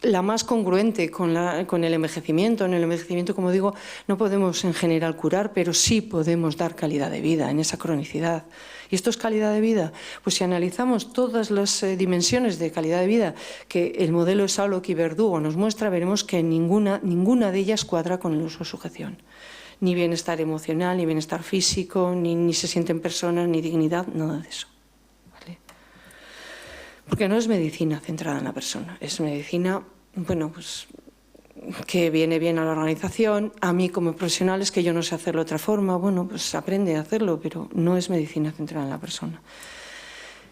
la más congruente con el envejecimiento. En el envejecimiento, como digo, no podemos en general curar, pero sí podemos dar calidad de vida en esa cronicidad. ¿Y esto es calidad de vida? Pues si analizamos todas las dimensiones de calidad de vida que el modelo de Salok y Verdugo nos muestra, veremos que ninguna de ellas cuadra con el uso de sujeción. Ni bienestar emocional, ni bienestar físico, ni se sienten personas, ni dignidad, nada de eso. ¿Vale? Porque no es medicina centrada en la persona, es medicina, bueno, pues que viene bien a la organización, a mí como profesional es que yo no sé hacerlo de otra forma, bueno, pues aprende a hacerlo, pero no es medicina centrada en la persona.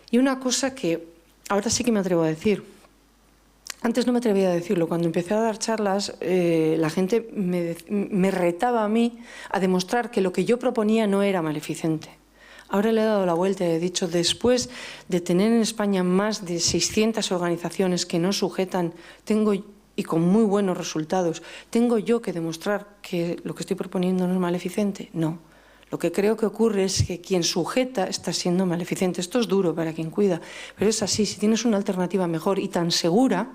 Y una cosa que ahora sí que me atrevo a decir, antes no me atrevía a decirlo, cuando empecé a dar charlas la gente me retaba a mí a demostrar que lo que yo proponía no era maleficente. Ahora le he dado la vuelta y he dicho, después de tener en España más de 600 organizaciones que no sujetan, y con muy buenos resultados, ¿tengo yo que demostrar que lo que estoy proponiendo no es maleficente? No. Lo que creo que ocurre es que quien sujeta está siendo maleficente. Esto es duro para quien cuida, pero es así. Si tienes una alternativa mejor y tan segura,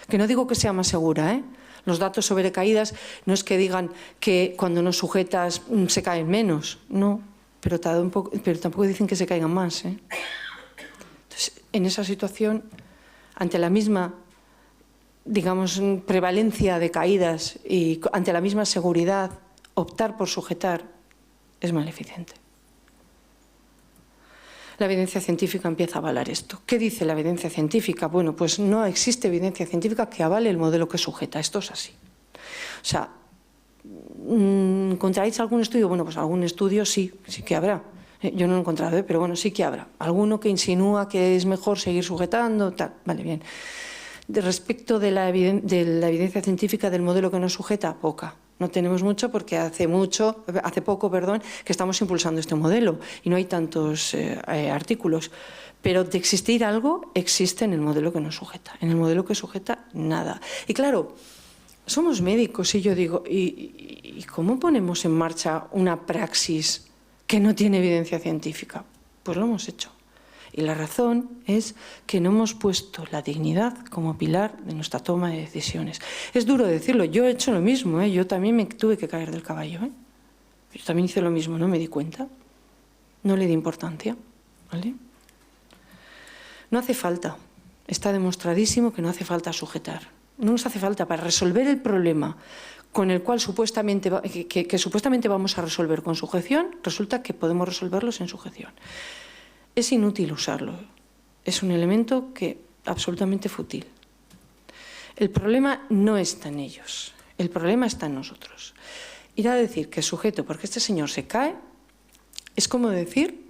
que no digo que sea más segura, ¿eh? Los datos sobre caídas no es que digan que cuando no sujetas se caen menos, no, pero tampoco dicen que se caigan más, ¿eh? Entonces, en esa situación, ante la misma, digamos, prevalencia de caídas y ante la misma seguridad, optar por sujetar es maleficente. la evidencia científica empieza a avalar esto. ¿Qué dice la evidencia científica? Bueno, pues no existe evidencia científica que avale el modelo que sujeta. Esto es así. O sea, ¿encontraréis algún estudio? Bueno, pues algún estudio sí que habrá. Yo no lo he encontrado, pero bueno, sí que habrá. Alguno que insinúa que es mejor seguir sujetando, tal. Vale, bien. Respecto de la evidencia científica del modelo que nos sujeta, poca. No tenemos mucho porque hace poco, que estamos impulsando este modelo y no hay tantos artículos. Pero de existir algo, existe en el modelo que nos sujeta. En el modelo que sujeta, nada. Y claro, somos médicos y yo digo, ¿y cómo ponemos en marcha una praxis que no tiene evidencia científica? Pues lo hemos hecho. Y la razón es que no hemos puesto la dignidad como pilar de nuestra toma de decisiones. Es duro decirlo, yo he hecho lo mismo, yo también me tuve que caer del caballo. Yo también hice lo mismo, no me di cuenta, no le di importancia. ¿Vale? No hace falta, está demostradísimo que no hace falta sujetar. No nos hace falta para resolver el problema con el cual supuestamente vamos a resolver con sujeción, resulta que podemos resolverlo sin sujeción. Es inútil usarlo, es un elemento absolutamente fútil. El problema no está en ellos, el problema está en nosotros. Ir a decir que sujeto porque este señor se cae es como decir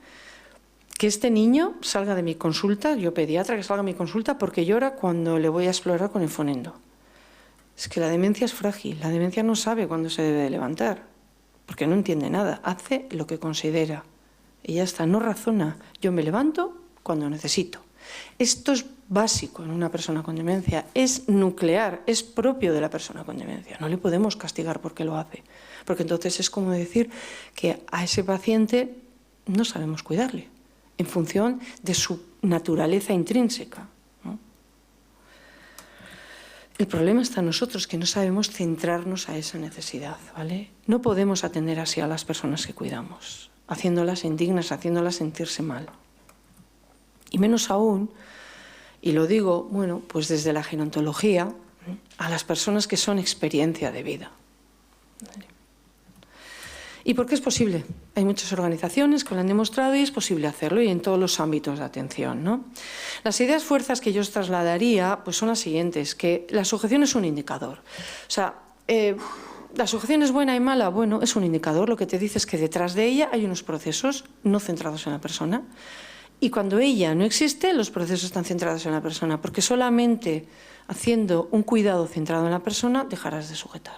que este niño salga de mi consulta, yo pediatra, que salga de mi consulta porque llora cuando le voy a explorar con el fonendo. Es que la demencia es frágil, la demencia no sabe cuándo se debe de levantar, porque no entiende nada, hace lo que considera. Y ya está, no razona. Yo me levanto cuando necesito. Esto es básico en una persona con demencia, es nuclear, es propio de la persona con demencia. No le podemos castigar porque lo hace, porque entonces es como decir que a ese paciente no sabemos cuidarle en función de su naturaleza intrínseca, ¿no? El problema está en nosotros, que no sabemos centrarnos a esa necesidad, ¿vale? No podemos atender así a las personas que cuidamos, haciéndolas indignas, haciéndolas sentirse mal. Y menos aún, y lo digo, bueno, pues desde la gerontología, a las personas que son experiencia de vida. ¿Y por qué es posible? Hay muchas organizaciones que lo han demostrado y es posible hacerlo y en todos los ámbitos de atención, ¿no? Las ideas fuerzas que yo os trasladaría pues son las siguientes, que la sujeción es un indicador. O sea, ¿la sujeción es buena y mala? Bueno, es un indicador. Lo que te dice es que detrás de ella hay unos procesos no centrados en la persona. Y cuando ella no existe, los procesos están centrados en la persona, porque solamente haciendo un cuidado centrado en la persona dejarás de sujetar.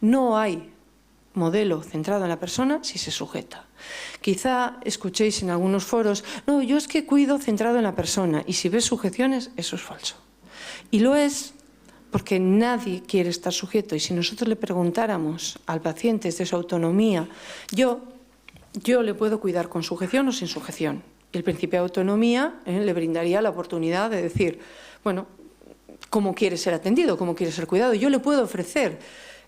No hay modelo centrado en la persona si se sujeta. Quizá escuchéis en algunos foros, no, yo es que cuido centrado en la persona, y si ves sujeciones, eso es falso. Y lo es porque nadie quiere estar sujeto, y si nosotros le preguntáramos al paciente desde su autonomía, yo le puedo cuidar con sujeción o sin sujeción. Y el principio de autonomía le brindaría la oportunidad de decir, bueno, ¿cómo quiere ser atendido? ¿Cómo quiere ser cuidado? Yo le puedo ofrecer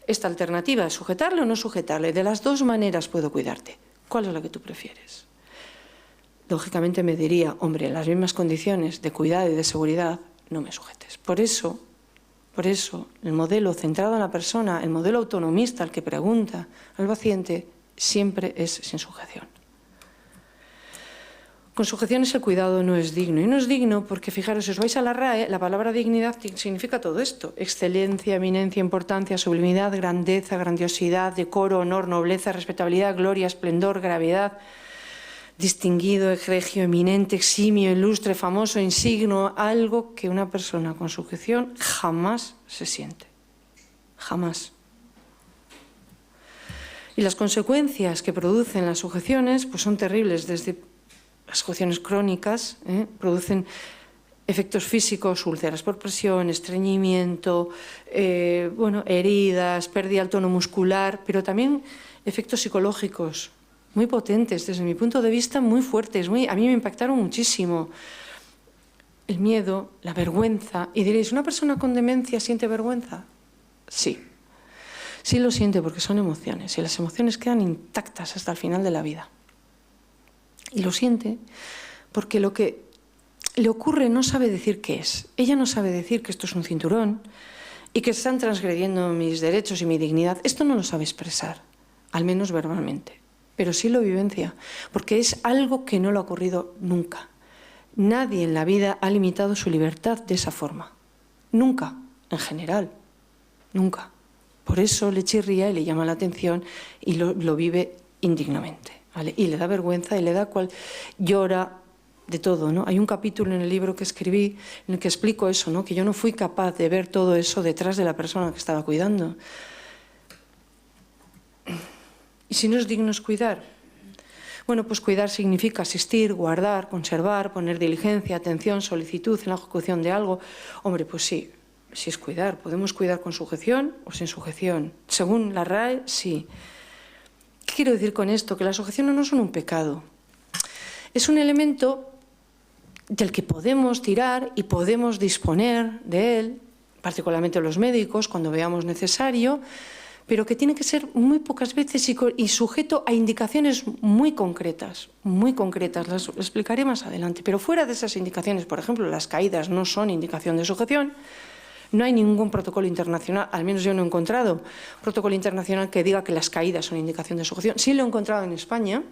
esta alternativa, sujetarle o no sujetarle. De las dos maneras puedo cuidarte. ¿Cuál es la que tú prefieres? Lógicamente me diría, hombre, en las mismas condiciones de cuidado y de seguridad, no me sujetes. Por eso, el modelo centrado en la persona, el modelo autonomista, el que pregunta al paciente, siempre es sin sujeción. Con sujeciones el cuidado no es digno. Y no es digno porque, fijaros, si os vais a la RAE, la palabra dignidad significa todo esto. Excelencia, eminencia, importancia, sublimidad, grandeza, grandiosidad, decoro, honor, nobleza, respetabilidad, gloria, esplendor, gravedad, distinguido, egregio, eminente, eximio, ilustre, famoso, insigno, algo que una persona con sujeción jamás se siente. Jamás. Y las consecuencias que producen las sujeciones pues son terribles. Desde las sujeciones crónicas producen efectos físicos, úlceras por presión, estreñimiento, heridas, pérdida del tono muscular, pero también efectos psicológicos muy potentes, desde mi punto de vista muy fuertes, a mí me impactaron muchísimo. El miedo, la vergüenza. Y diréis, ¿una persona con demencia siente vergüenza? Sí. Sí lo siente porque son emociones y las emociones quedan intactas hasta el final de la vida. Y lo siente porque lo que le ocurre no sabe decir qué es. Ella no sabe decir que esto es un cinturón y que están transgrediendo mis derechos y mi dignidad. Esto no lo sabe expresar, al menos verbalmente. pero sí lo vivencia, porque es algo que no lo ha ocurrido nunca. Nadie en la vida ha limitado su libertad de esa forma. Nunca, en general, nunca. Por eso le chirría y le llama la atención y lo vive indignamente, ¿vale? Y le da vergüenza y le da llora de todo, ¿no? Hay un capítulo en el libro que escribí en el que explico eso, ¿no? Que yo no fui capaz de ver todo eso detrás de la persona que estaba cuidando. ¿Y si no es digno es cuidar? Bueno, pues cuidar significa asistir, guardar, conservar, poner diligencia, atención, solicitud en la ejecución de algo. Hombre, pues sí es cuidar. Podemos cuidar con sujeción o sin sujeción. Según la RAE, sí. ¿Qué quiero decir con esto? Que las sujeciones no son un pecado. Es un elemento del que podemos tirar y podemos disponer de él, particularmente los médicos, cuando veamos necesario, pero que tiene que ser muy pocas veces y sujeto a indicaciones muy concretas, las explicaré más adelante. Pero fuera de esas indicaciones, por ejemplo, las caídas no son indicación de sujeción, no hay ningún protocolo internacional, al menos yo no he encontrado protocolo internacional que diga que las caídas son indicación de sujeción. Sí lo he encontrado en España,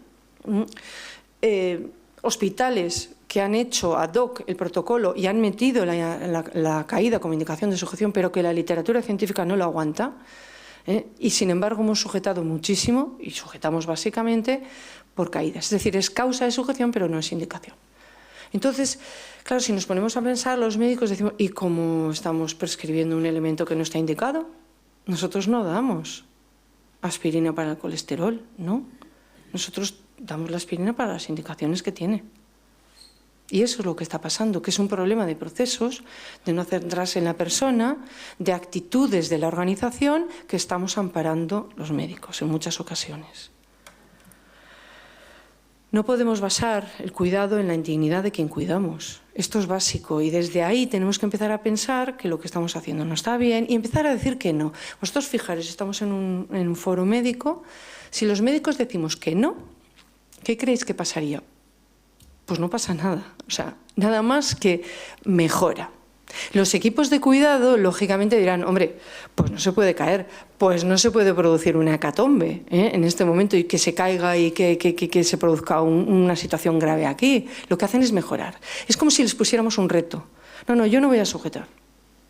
hospitales que han hecho ad hoc el protocolo y han metido la caída como indicación de sujeción, pero que la literatura científica no lo aguanta. Y sin embargo hemos sujetado muchísimo y sujetamos básicamente por caídas. Es decir, es causa de sujeción pero no es indicación. Entonces, claro, si nos ponemos a pensar, los médicos decimos, ¿y cómo estamos prescribiendo un elemento que no está indicado? Nosotros no damos aspirina para el colesterol, ¿no? Nosotros damos la aspirina para las indicaciones que tiene. Y eso es lo que está pasando, que es un problema de procesos, de no centrarse en la persona, de actitudes de la organización que estamos amparando los médicos en muchas ocasiones. No podemos basar el cuidado en la indignidad de quien cuidamos. Esto es básico y desde ahí tenemos que empezar a pensar que lo que estamos haciendo no está bien y empezar a decir que no. Vosotros fijaros, estamos en un foro médico. Si los médicos decimos que no, ¿qué creéis que pasaría? Pues no pasa nada, o sea, nada más que mejora. Los equipos de cuidado, lógicamente, dirán, hombre, pues no se puede caer, pues no se puede producir una hecatombe en este momento y que se caiga y que se produzca una situación grave aquí. Lo que hacen es mejorar. Es como si les pusiéramos un reto. No, yo no voy a sujetar.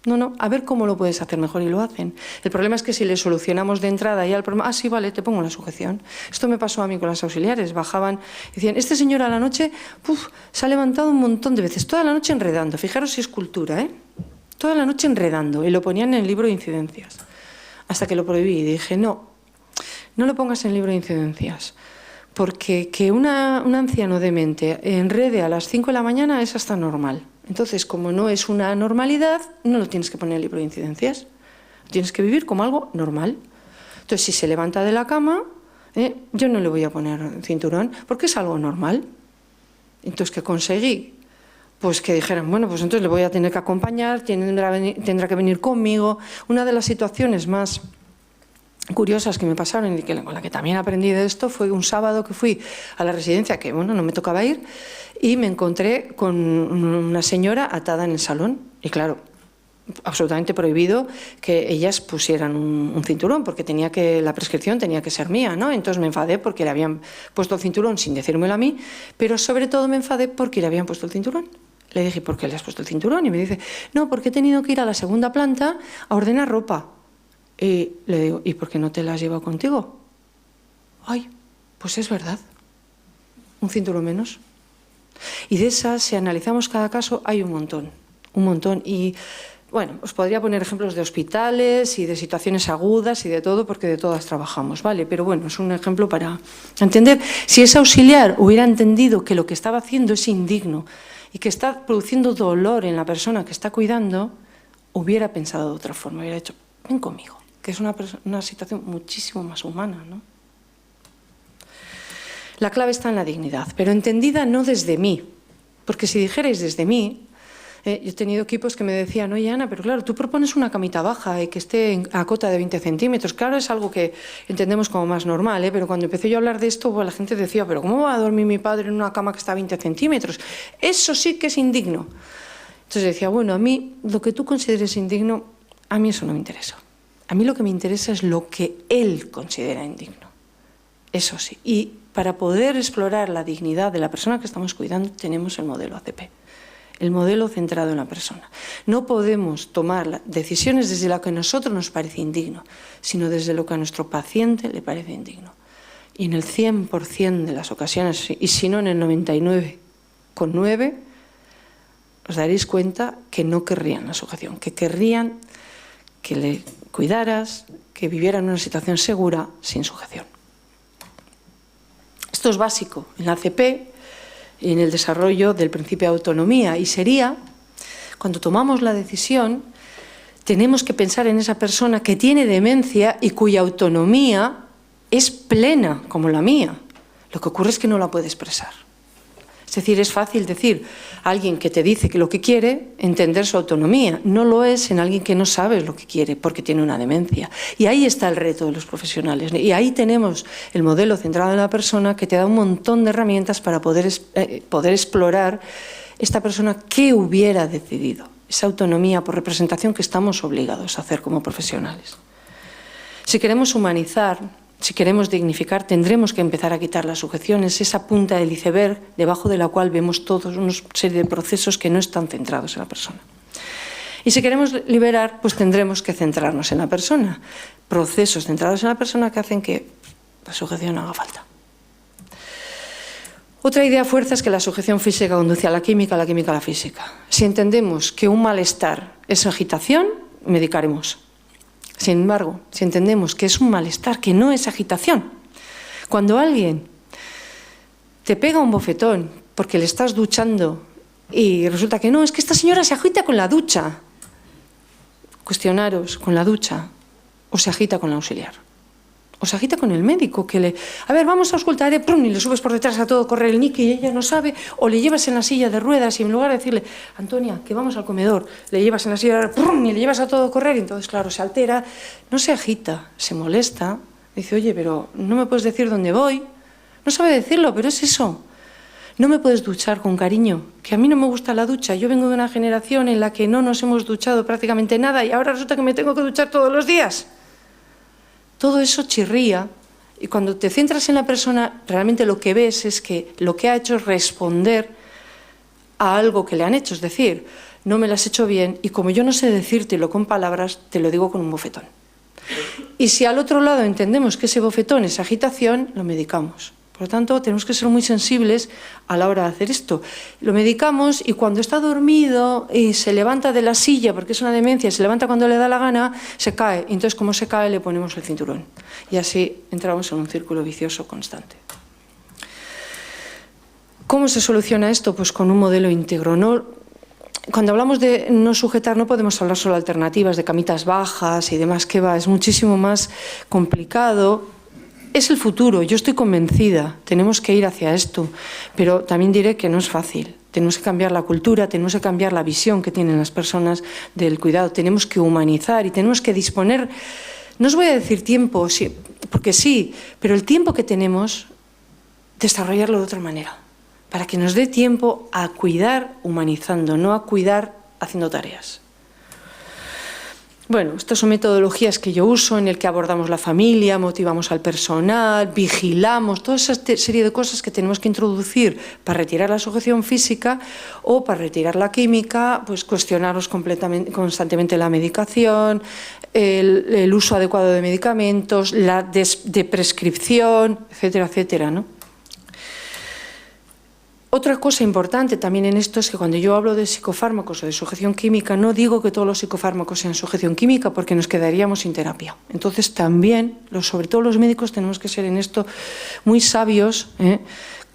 No, a ver cómo lo puedes hacer mejor y lo hacen. El problema es que si le solucionamos de entrada ya el problema, sí, vale, te pongo la sujeción. Esto me pasó a mí con las auxiliares, bajaban, decían, este señor a la noche se ha levantado un montón de veces, toda la noche enredando, fijaros si es cultura, toda la noche enredando, y lo ponían en el libro de incidencias. Hasta que lo prohibí y dije, no lo pongas en el libro de incidencias, porque que un anciano demente enrede a las 5 de la mañana es hasta normal. Entonces, como no es una normalidad, no lo tienes que poner en el libro de incidencias. Lo tienes que vivir como algo normal. Entonces, si se levanta de la cama, yo no le voy a poner cinturón, porque es algo normal. Entonces, ¿qué conseguí? Pues que dijeran, bueno, pues entonces le voy a tener que acompañar, tendrá que venir conmigo. Una de las situaciones más curiosas que me pasaron y con la que también aprendí de esto fue un sábado que fui a la residencia, que bueno, no me tocaba ir, y me encontré con una señora atada en el salón. Y claro, absolutamente prohibido que ellas pusieran un cinturón, porque la prescripción tenía que ser mía, ¿no? Entonces me enfadé porque le habían puesto el cinturón sin decírmelo a mí, pero sobre todo me enfadé porque le habían puesto el cinturón. Le dije, ¿por qué le has puesto el cinturón? Y me dice, no, porque he tenido que ir a la segunda planta a ordenar ropa. Y le digo, ¿y por qué no te la has llevado contigo? Ay, pues es verdad, un cinturón menos. Y de esas, si analizamos cada caso, hay un montón. Y bueno, os podría poner ejemplos de hospitales y de situaciones agudas y de todo, porque de todas trabajamos, ¿vale? Pero bueno, es un ejemplo para entender. Si ese auxiliar hubiera entendido que lo que estaba haciendo es indigno y que está produciendo dolor en la persona que está cuidando, hubiera pensado de otra forma, hubiera dicho, ven conmigo, que es una situación muchísimo más humana, ¿no? La clave está en la dignidad, pero entendida no desde mí, porque si dijerais desde mí, yo he tenido equipos que me decían, oye Ana, pero claro, tú propones una camita baja y que esté a cota de 20 centímetros, claro, es algo que entendemos como más normal, pero cuando empecé yo a hablar de esto, pues la gente decía, pero ¿cómo va a dormir mi padre en una cama que está a 20 centímetros? Eso sí que es indigno. Entonces decía, bueno, a mí lo que tú consideres indigno, a mí eso no me interesa. A mí lo que me interesa es lo que él considera indigno. Eso sí. Y para poder explorar la dignidad de la persona que estamos cuidando, tenemos el modelo ACP, el modelo centrado en la persona. No podemos tomar decisiones desde lo que a nosotros nos parece indigno, sino desde lo que a nuestro paciente le parece indigno. Y en el 100% de las ocasiones, y si no en el 99,9%, os daréis cuenta que no querrían la sujeción, que querrían que le cuidaras, que viviera en una situación segura sin sujeción. Esto es básico en la ACP y en el desarrollo del principio de autonomía, y sería, cuando tomamos la decisión, tenemos que pensar en esa persona que tiene demencia y cuya autonomía es plena, como la mía. Lo que ocurre es que no la puede expresar. Es decir, es fácil decir a alguien que te dice que lo que quiere, entender su autonomía. No lo es en alguien que no sabe lo que quiere porque tiene una demencia. Y ahí está el reto de los profesionales. Y ahí tenemos el modelo centrado en la persona que te da un montón de herramientas para poder explorar esta persona qué hubiera decidido. Esa autonomía por representación que estamos obligados a hacer como profesionales. Si queremos humanizar, si queremos dignificar, tendremos que empezar a quitar las sujeciones, esa punta del iceberg debajo de la cual vemos todos una serie de procesos que no están centrados en la persona. Y si queremos liberar, pues tendremos que centrarnos en la persona. Procesos centrados en la persona que hacen que la sujeción haga falta. Otra idea fuerza es que la sujeción física conduce a la química a la física. Si entendemos que un malestar es agitación, medicaremos. Sin embargo, si entendemos que es un malestar, que no es agitación, cuando alguien te pega un bofetón porque le estás duchando y resulta que no, es que esta señora se agita con la ducha, cuestionaros, ¿con la ducha o se agita con la auxiliar? O se agita con el médico, que le... A ver, vamos a auscultar, y le subes por detrás a todo correr el nique y ella no sabe, o le llevas en la silla de ruedas y en lugar de decirle, Antonia, que vamos al comedor, le llevas en la silla de ruedas, y le llevas a todo correr, y entonces, claro, se altera, no se agita, se molesta, dice, oye, pero no me puedes decir dónde voy, no sabe decirlo, pero es eso. No me puedes duchar con cariño, que a mí no me gusta la ducha, yo vengo de una generación en la que no nos hemos duchado prácticamente nada y ahora resulta que me tengo que duchar todos los días. Todo eso chirría y cuando te centras en la persona, realmente lo que ves es que lo que ha hecho es responder a algo que le han hecho. Es decir, no me lo has hecho bien y como yo no sé decírtelo con palabras, te lo digo con un bofetón. Y si al otro lado entendemos que ese bofetón es agitación, lo medicamos. Por lo tanto, tenemos que ser muy sensibles a la hora de hacer esto. Lo medicamos y cuando está dormido y se levanta de la silla, porque es una demencia, se levanta cuando le da la gana, se cae. Y entonces, como se cae, le ponemos el cinturón. Y así entramos en un círculo vicioso constante. ¿Cómo se soluciona esto? Pues con un modelo íntegro. Cuando hablamos de no sujetar, no podemos hablar solo de alternativas, de camitas bajas y demás, que va, es muchísimo más complicado. Es el futuro, yo estoy convencida, tenemos que ir hacia esto, pero también diré que no es fácil. Tenemos que cambiar la cultura, tenemos que cambiar la visión que tienen las personas del cuidado, tenemos que humanizar y tenemos que disponer, no os voy a decir tiempo, porque sí, pero el tiempo que tenemos, desarrollarlo de otra manera, para que nos dé tiempo a cuidar humanizando, no a cuidar haciendo tareas. Bueno, estas son metodologías que yo uso en el que abordamos la familia, motivamos al personal, vigilamos, toda esa serie de cosas que tenemos que introducir para retirar la sujeción física o para retirar la química, pues cuestionaros constantemente la medicación, el uso adecuado de medicamentos, la de prescripción, etcétera, etcétera, ¿no? Otra cosa importante también en esto es que cuando yo hablo de psicofármacos o de sujeción química, no digo que todos los psicofármacos sean sujeción química porque nos quedaríamos sin terapia. Entonces también, sobre todo los médicos, tenemos que ser en esto muy sabios,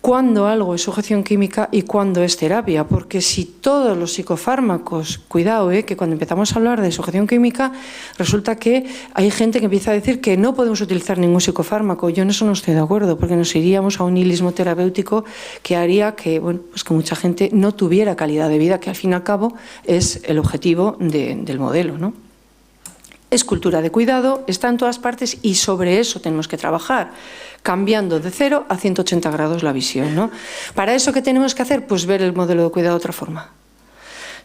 cuándo algo es sujeción química y cuándo es terapia, porque si todos los psicofármacos, cuidado, que cuando empezamos a hablar de sujeción química, resulta que hay gente que empieza a decir que no podemos utilizar ningún psicofármaco. Yo en eso no estoy de acuerdo, porque nos iríamos a un nihilismo terapéutico que haría que, bueno, pues que mucha gente no tuviera calidad de vida, que al fin y al cabo es el objetivo del modelo, ¿no? Es cultura de cuidado, está en todas partes y sobre eso tenemos que trabajar, cambiando de 0 a 180 grados la visión, ¿no? Para eso, ¿qué tenemos que hacer? Pues ver el modelo de cuidado de otra forma.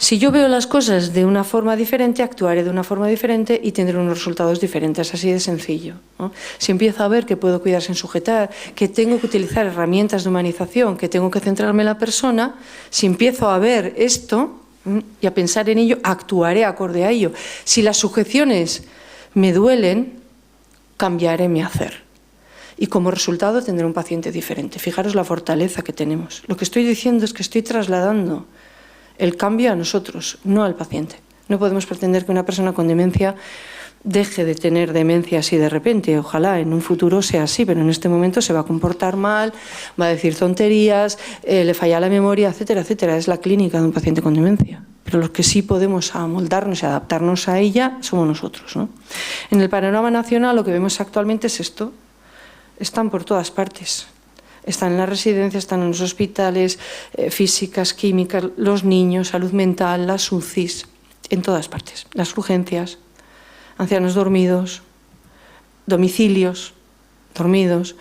Si yo veo las cosas de una forma diferente, actuaré de una forma diferente y tendré unos resultados diferentes, así de sencillo, ¿no? Si empiezo a ver que puedo cuidar sin sujetar, que tengo que utilizar herramientas de humanización, que tengo que centrarme en la persona, si empiezo a ver esto y a pensar en ello, actuaré acorde a ello. Si las sujeciones me duelen, cambiaré mi hacer. Y como resultado tendré un paciente diferente. Fijaros la fortaleza que tenemos. Lo que estoy diciendo es que estoy trasladando el cambio a nosotros, no al paciente. No podemos pretender que una persona con demencia deje de tener demencia así de repente. Ojalá en un futuro sea así, pero en este momento se va a comportar mal, va a decir tonterías, le falla la memoria, etcétera, etcétera. Es la clínica de un paciente con demencia. Pero los que sí podemos amoldarnos y adaptarnos a ella somos nosotros, ¿no? En el panorama nacional lo que vemos actualmente es esto. Están por todas partes. Están en las residencias, están en los hospitales, físicas, químicas, los niños, salud mental, las UCIs, en todas partes. Las urgencias, ancianos dormidos, domicilios dormidos.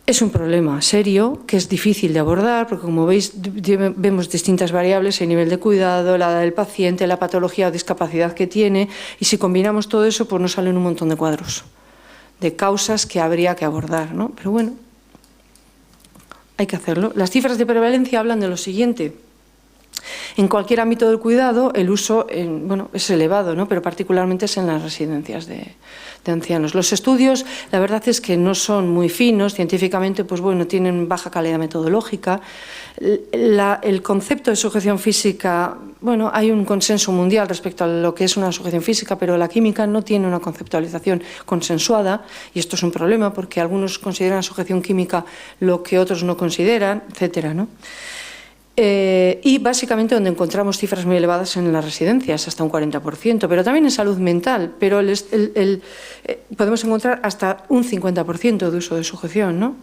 Es un problema serio que es difícil de abordar porque, como veis, vemos distintas variables, el nivel de cuidado, la edad del paciente, la patología o discapacidad que tiene, y si combinamos todo eso, pues nos salen un montón de cuadros de causas que habría que abordar, ¿no? Pero bueno, hay que hacerlo. Las cifras de prevalencia hablan de lo siguiente. En cualquier ámbito del cuidado, el uso es elevado, ¿no? Pero particularmente es en las residencias de ancianos. Los estudios, la verdad es que no son muy finos, científicamente, pues bueno, tienen baja calidad metodológica. El concepto de sujeción física, bueno, hay un consenso mundial respecto a lo que es una sujeción física, pero la química no tiene una conceptualización consensuada, y esto es un problema porque algunos consideran sujeción química lo que otros no consideran, etcétera, ¿no? Y básicamente donde encontramos cifras muy elevadas en las residencias, hasta un 40%, pero también en salud mental, pero podemos encontrar hasta un 50% de uso de sujeción, ¿no?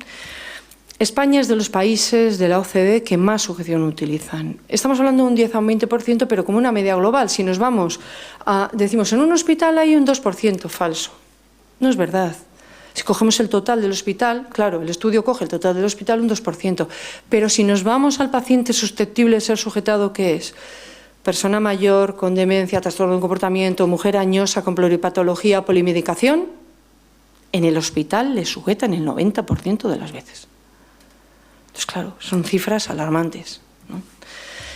España es de los países de la OCDE que más sujeción utilizan. Estamos hablando de un 10 a un 20%, pero como una media global. Si nos vamos decimos, en un hospital hay un 2% falso. No es verdad. Si cogemos el total del hospital, claro, el estudio coge el total del hospital un 2%, pero si nos vamos al paciente susceptible de ser sujetado, ¿qué es? Persona mayor, con demencia, trastorno de comportamiento, mujer añosa, con pluripatología, polimedicación, en el hospital le sujetan el 90% de las veces. Entonces, claro, son cifras alarmantes, ¿no?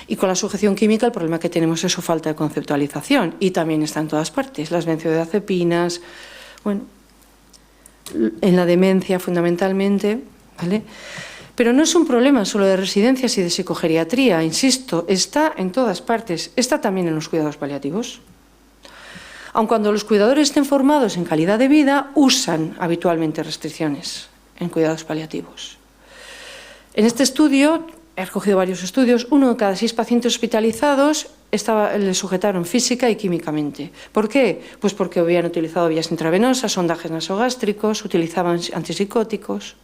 Y con la sujeción química el problema que tenemos es su falta de conceptualización, y también está en todas partes, las benzodiazepinas, bueno, en la demencia fundamentalmente, ¿vale? Pero no es un problema solo de residencias y de psicogeriatría, insisto, está en todas partes, está también en los cuidados paliativos. Aun cuando los cuidadores estén formados en calidad de vida, usan habitualmente restricciones en cuidados paliativos. En este estudio, he recogido varios estudios, 1 de cada 6 pacientes hospitalizados le sujetaron física y químicamente. ¿Por qué? Pues porque habían utilizado vías intravenosas, sondajes nasogástricos, utilizaban antipsicóticos.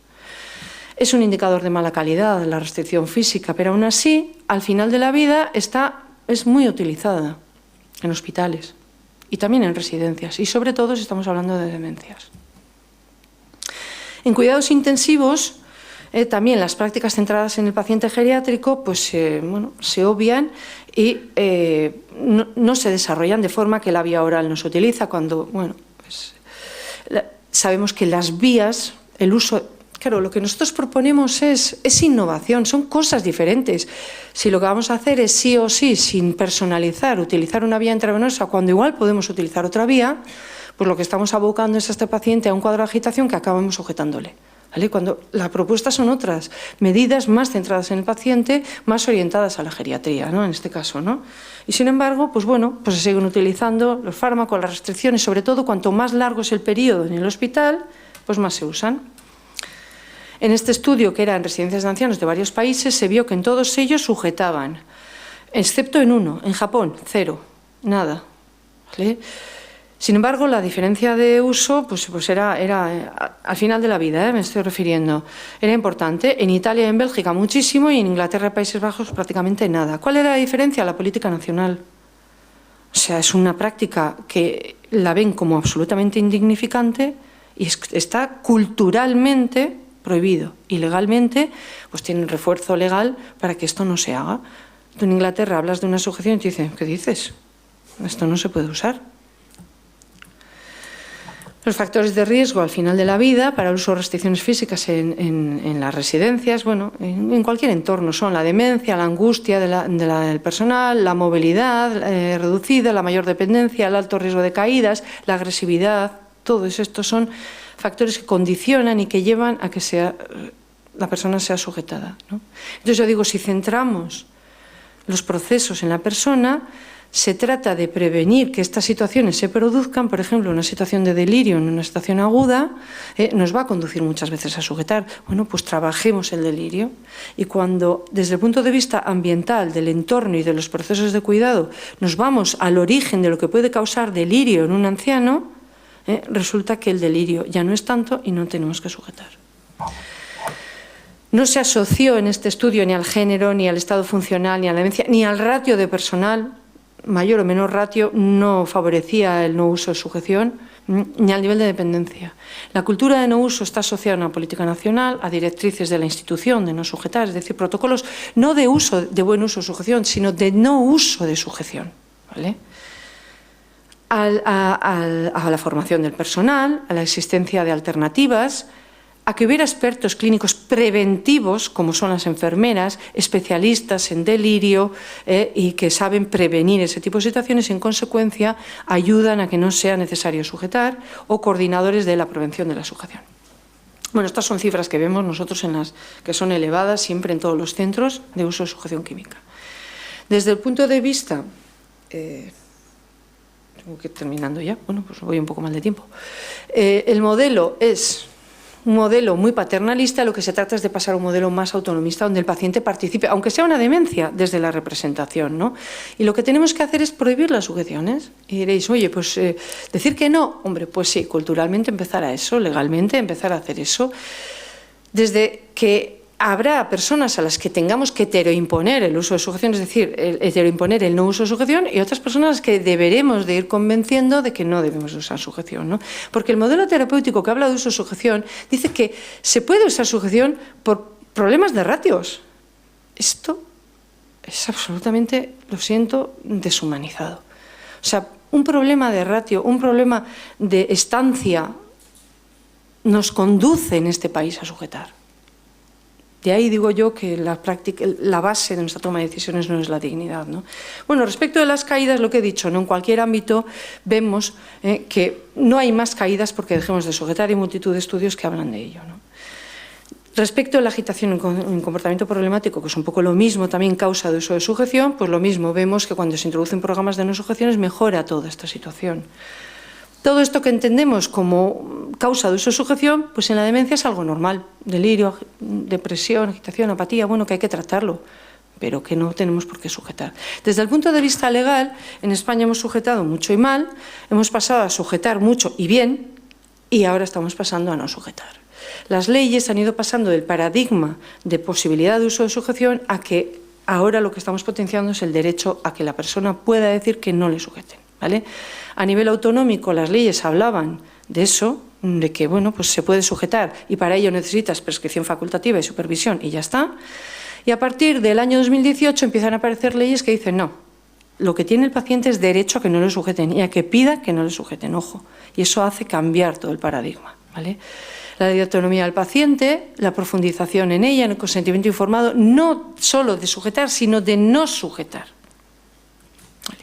Es un indicador de mala calidad la restricción física, pero aún así, al final de la vida, es muy utilizada en hospitales y también en residencias, y sobre todo si estamos hablando de demencias. En cuidados intensivos, también las prácticas centradas en el paciente geriátrico pues, se obvian y no se desarrollan de forma que la vía oral no se utiliza cuando, bueno, pues, sabemos que las vías, el uso, claro, lo que nosotros proponemos es innovación, son cosas diferentes. Si lo que vamos a hacer es sí o sí, sin personalizar, utilizar una vía intravenosa cuando igual podemos utilizar otra vía, pues lo que estamos abocando es a este paciente a un cuadro de agitación que acabamos sujetándole. ¿Vale? Cuando las propuestas son otras, medidas más centradas en el paciente, más orientadas a la geriatría, ¿no? En este caso, ¿no? Y sin embargo, pues bueno, pues se siguen utilizando los fármacos, las restricciones, sobre todo cuanto más largo es el periodo en el hospital, pues más se usan. En este estudio, que era en residencias de ancianos de varios países, se vio que en todos ellos sujetaban, excepto en uno, en Japón, 0, nada, ¿vale? Sin embargo, la diferencia de uso pues era al final de la vida, me estoy refiriendo, era importante. En Italia y en Bélgica muchísimo, y en Inglaterra y Países Bajos prácticamente nada. ¿Cuál era la diferencia? La política nacional. O sea, es una práctica que la ven como absolutamente indignificante y está culturalmente prohibido. Y legalmente, pues tienen refuerzo legal para que esto no se haga. Tú en Inglaterra hablas de una sujeción y te dicen, ¿qué dices? Esto no se puede usar. Los factores de riesgo al final de la vida para el uso de restricciones físicas en las residencias, bueno, en cualquier entorno son la demencia, la angustia del personal, la movilidad reducida, la mayor dependencia, el alto riesgo de caídas, la agresividad. Todos estos son factores que condicionan y que llevan a que la persona sea sujetada, ¿no? Entonces yo digo, si centramos los procesos en la persona, se trata de prevenir que estas situaciones se produzcan. Por ejemplo, una situación de delirio en una situación aguda nos va a conducir muchas veces a sujetar. Bueno, pues trabajemos el delirio. Y cuando, desde el punto de vista ambiental, del entorno y de los procesos de cuidado, nos vamos al origen de lo que puede causar delirio en un anciano, resulta que el delirio ya no es tanto y no tenemos que sujetar. No se asoció en este estudio ni al género, ni al estado funcional, ni a la demencia, ni al ratio de personal. Mayor o menor ratio no favorecía el no uso de sujeción, ni al nivel de dependencia. La cultura de no uso está asociada a una política nacional, a directrices de la institución de no sujetar, es decir, protocolos no de uso, de buen uso de sujeción, sino de no uso de sujeción, ¿vale? A la formación del personal, a la existencia de alternativas, a que hubiera expertos clínicos preventivos, como son las enfermeras, especialistas en delirio y que saben prevenir ese tipo de situaciones y, en consecuencia, ayudan a que no sea necesario sujetar, o coordinadores de la prevención de la sujeción. Bueno, estas son cifras que vemos nosotros que son elevadas siempre en todos los centros de uso de sujeción química. Desde el punto de vista... tengo que ir terminando ya, bueno, pues voy un poco mal de tiempo. El modelo es un modelo muy paternalista. Lo que se trata es de pasar a un modelo más autonomista, donde el paciente participe, aunque sea una demencia, desde la representación, ¿no? Y lo que tenemos que hacer es prohibir las sujeciones. Y diréis, oye, pues decir que no, hombre, pues sí, culturalmente empezar a eso, legalmente empezar a hacer eso. Desde que habrá personas a las que tengamos que heteroimponer el uso de sujeción, es decir, heteroimponer el no uso de sujeción, y otras personas a las que deberemos de ir convenciendo de que no debemos usar sujeción, ¿no? Porque el modelo terapéutico que habla de uso de sujeción dice que se puede usar sujeción por problemas de ratios. Esto es absolutamente, lo siento, deshumanizado. O sea, un problema de ratio, un problema de estancia nos conduce en este país a sujetar. De ahí digo yo que la base de nuestra toma de decisiones no es la dignidad, ¿no? Bueno, respecto de las caídas, lo que he dicho, ¿no? En cualquier ámbito vemos que no hay más caídas porque dejemos de sujetar, y multitud de estudios que hablan de ello, ¿no? Respecto a la agitación en comportamiento problemático, que es un poco lo mismo, también causa de uso de sujeción, pues lo mismo, vemos que cuando se introducen programas de no sujeciones mejora toda esta situación. Todo esto que entendemos como causa de uso de sujeción, pues en la demencia es algo normal. Delirio, depresión, agitación, apatía, bueno, que hay que tratarlo, pero que no tenemos por qué sujetar. Desde el punto de vista legal, en España hemos sujetado mucho y mal, hemos pasado a sujetar mucho y bien, y ahora estamos pasando a no sujetar. Las leyes han ido pasando del paradigma de posibilidad de uso de sujeción a que ahora lo que estamos potenciando es el derecho a que la persona pueda decir que no le sujeten, ¿vale? A nivel autonómico, las leyes hablaban de eso, de que bueno, pues se puede sujetar y para ello necesitas prescripción facultativa y supervisión y ya está. Y a partir del año 2018 empiezan a aparecer leyes que dicen no, lo que tiene el paciente es derecho a que no le sujeten y a que pida que no le sujeten, ojo. Y eso hace cambiar todo el paradigma, ¿vale? La ley de autonomía del paciente, la profundización en ella, en el consentimiento informado, no solo de sujetar, sino de no sujetar. ¿Vale?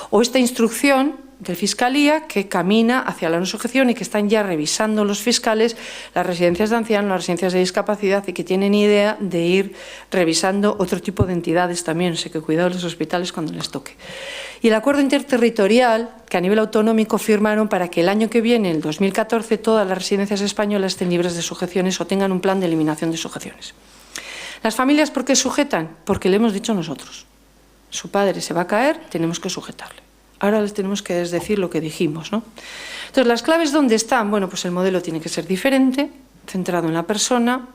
O esta instrucción de Fiscalía que camina hacia la no sujeción y que están ya revisando los fiscales las residencias de ancianos, las residencias de discapacidad, y que tienen idea de ir revisando otro tipo de entidades también, o sea que cuidado los hospitales cuando les toque. Y el acuerdo interterritorial que a nivel autonómico firmaron para que el año que viene, el 2014, todas las residencias españolas estén libres de sujeciones o tengan un plan de eliminación de sujeciones. Las familias, ¿por qué sujetan? Porque le hemos dicho nosotros. Su padre se va a caer, tenemos que sujetarle. Ahora les tenemos que desdecir lo que dijimos, ¿no? Entonces, ¿las claves dónde están? Bueno, pues el modelo tiene que ser diferente, centrado en la persona,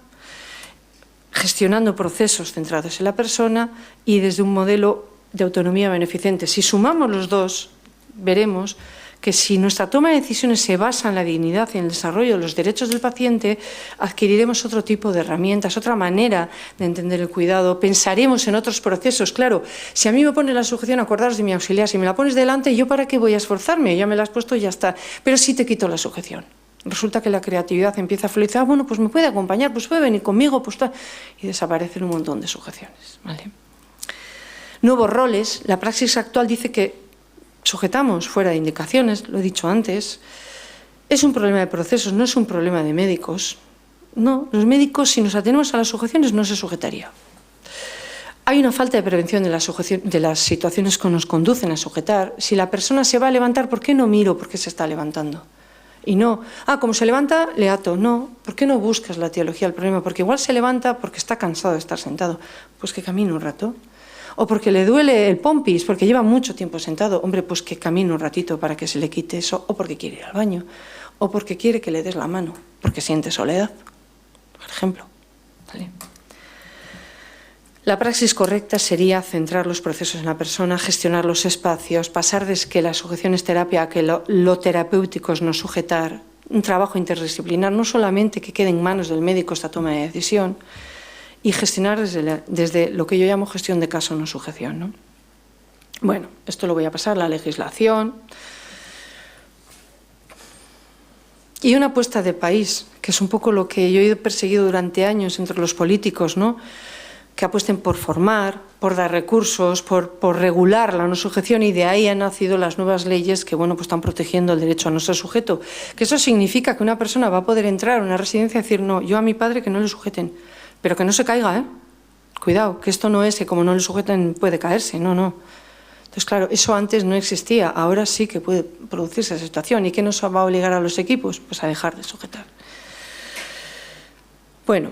gestionando procesos centrados en la persona y desde un modelo de autonomía beneficente. Si sumamos los dos, veremos que si nuestra toma de decisiones se basa en la dignidad y en el desarrollo de los derechos del paciente, adquiriremos otro tipo de herramientas, otra manera de entender el cuidado, pensaremos en otros procesos. Claro, si a mí me pone la sujeción, acordaros de mi auxiliar, si me la pones delante, ¿yo para qué voy a esforzarme? Ya me la has puesto y ya está. Pero si te quito la sujeción. Resulta que la creatividad empieza a fluir. Bueno, pues me puede acompañar, pues puede venir conmigo, pues tal. Y desaparecen un montón de sujeciones. ¿Vale? Nuevos roles. La praxis actual dice que sujetamos fuera de indicaciones, lo he dicho antes. Es un problema de procesos, no es un problema de médicos. No, los médicos, si nos atenemos a las sujeciones, no se sujetaría. Hay una falta de prevención de las situaciones que nos conducen a sujetar. Si la persona se va a levantar, ¿por qué no miro por qué se está levantando? Y no, como se levanta, le ato. No, ¿por qué no buscas la etiología del problema? Porque igual se levanta porque está cansado de estar sentado. Pues que camine un rato. O porque le duele el pompis, porque lleva mucho tiempo sentado. Hombre, pues que camine un ratito para que se le quite eso. O porque quiere ir al baño. O porque quiere que le des la mano, porque siente soledad, por ejemplo. ¿Vale? La praxis correcta sería centrar los procesos en la persona, gestionar los espacios, pasar de que la sujeción es terapia a que lo terapéutico es no sujetar, un trabajo interdisciplinar, no solamente que quede en manos del médico esta toma de decisión, y gestionar desde lo que yo llamo gestión de caso, no sujeción, ¿no? Bueno, esto lo voy a pasar, la legislación. Y una apuesta de país, que es un poco lo que yo he perseguido durante años entre los políticos, ¿no? Que apuesten por formar, por dar recursos, por regular la no sujeción, y de ahí han nacido las nuevas leyes que, bueno, pues están protegiendo el derecho a no ser sujeto. Que eso significa que una persona va a poder entrar a una residencia y decir, no, yo a mi padre que no le sujeten, pero que no se caiga, ¿eh? Cuidado, que esto no es que como no le sujeten puede caerse, no, no. Entonces, claro, eso antes no existía, ahora sí que puede producirse esa situación. ¿Y qué nos va a obligar a los equipos? Pues a dejar de sujetar. Bueno,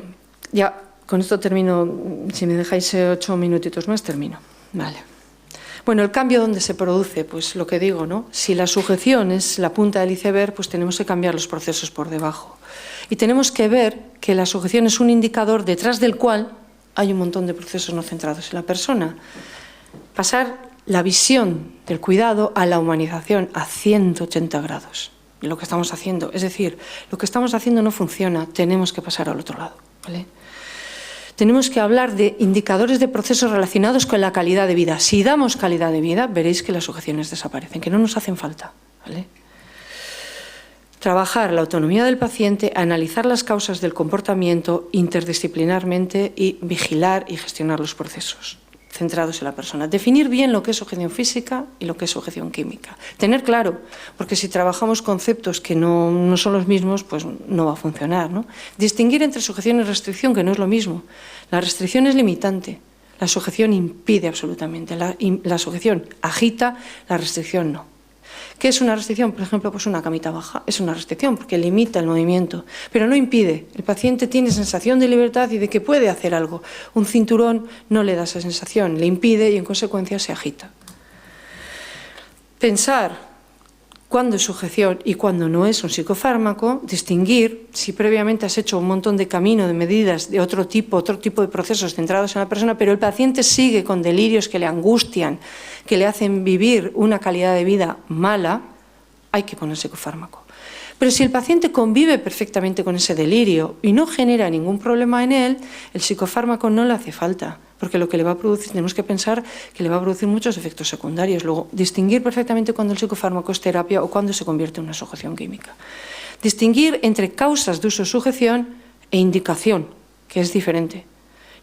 ya con esto termino, si me dejáis 8 minutitos más, termino. Vale. Bueno, el cambio ¿dónde se produce? Pues lo que digo, ¿no? Si la sujeción es la punta del iceberg, pues tenemos que cambiar los procesos por debajo. Y tenemos que ver que la sujeción es un indicador detrás del cual hay un montón de procesos no centrados en la persona. Pasar la visión del cuidado a la humanización a 180 grados. Lo que estamos haciendo. Es decir, lo que estamos haciendo no funciona, tenemos que pasar al otro lado. ¿Vale? Tenemos que hablar de indicadores de procesos relacionados con la calidad de vida. Si damos calidad de vida, veréis que las sujeciones desaparecen, que no nos hacen falta. ¿Vale? Trabajar la autonomía del paciente, analizar las causas del comportamiento interdisciplinarmente y vigilar y gestionar los procesos centrados en la persona. Definir bien lo que es sujeción física y lo que es sujeción química. Tener claro, porque si trabajamos conceptos que no son los mismos, pues no va a funcionar, ¿no? Distinguir entre sujeción y restricción, que no es lo mismo. La restricción es limitante, la sujeción impide absolutamente. La sujeción agita, la restricción no. ¿Qué es una restricción? Por ejemplo, pues una camita baja es una restricción porque limita el movimiento, pero no impide. El paciente tiene sensación de libertad y de que puede hacer algo. Un cinturón no le da esa sensación, le impide y en consecuencia se agita. Pensar cuándo es sujeción y cuándo no es un psicofármaco, distinguir si previamente has hecho un montón de camino, de medidas de otro tipo de procesos centrados en la persona, pero el paciente sigue con delirios que le angustian, que le hacen vivir una calidad de vida mala, hay que poner psicofármaco. Pero si el paciente convive perfectamente con ese delirio y no genera ningún problema en él, el psicofármaco no le hace falta, porque lo que le va a producir, tenemos que pensar que le va a producir muchos efectos secundarios. Luego, distinguir perfectamente cuando el psicofármaco es terapia o cuando se convierte en una sujeción química. Distinguir entre causas de uso de sujeción e indicación, que es diferente.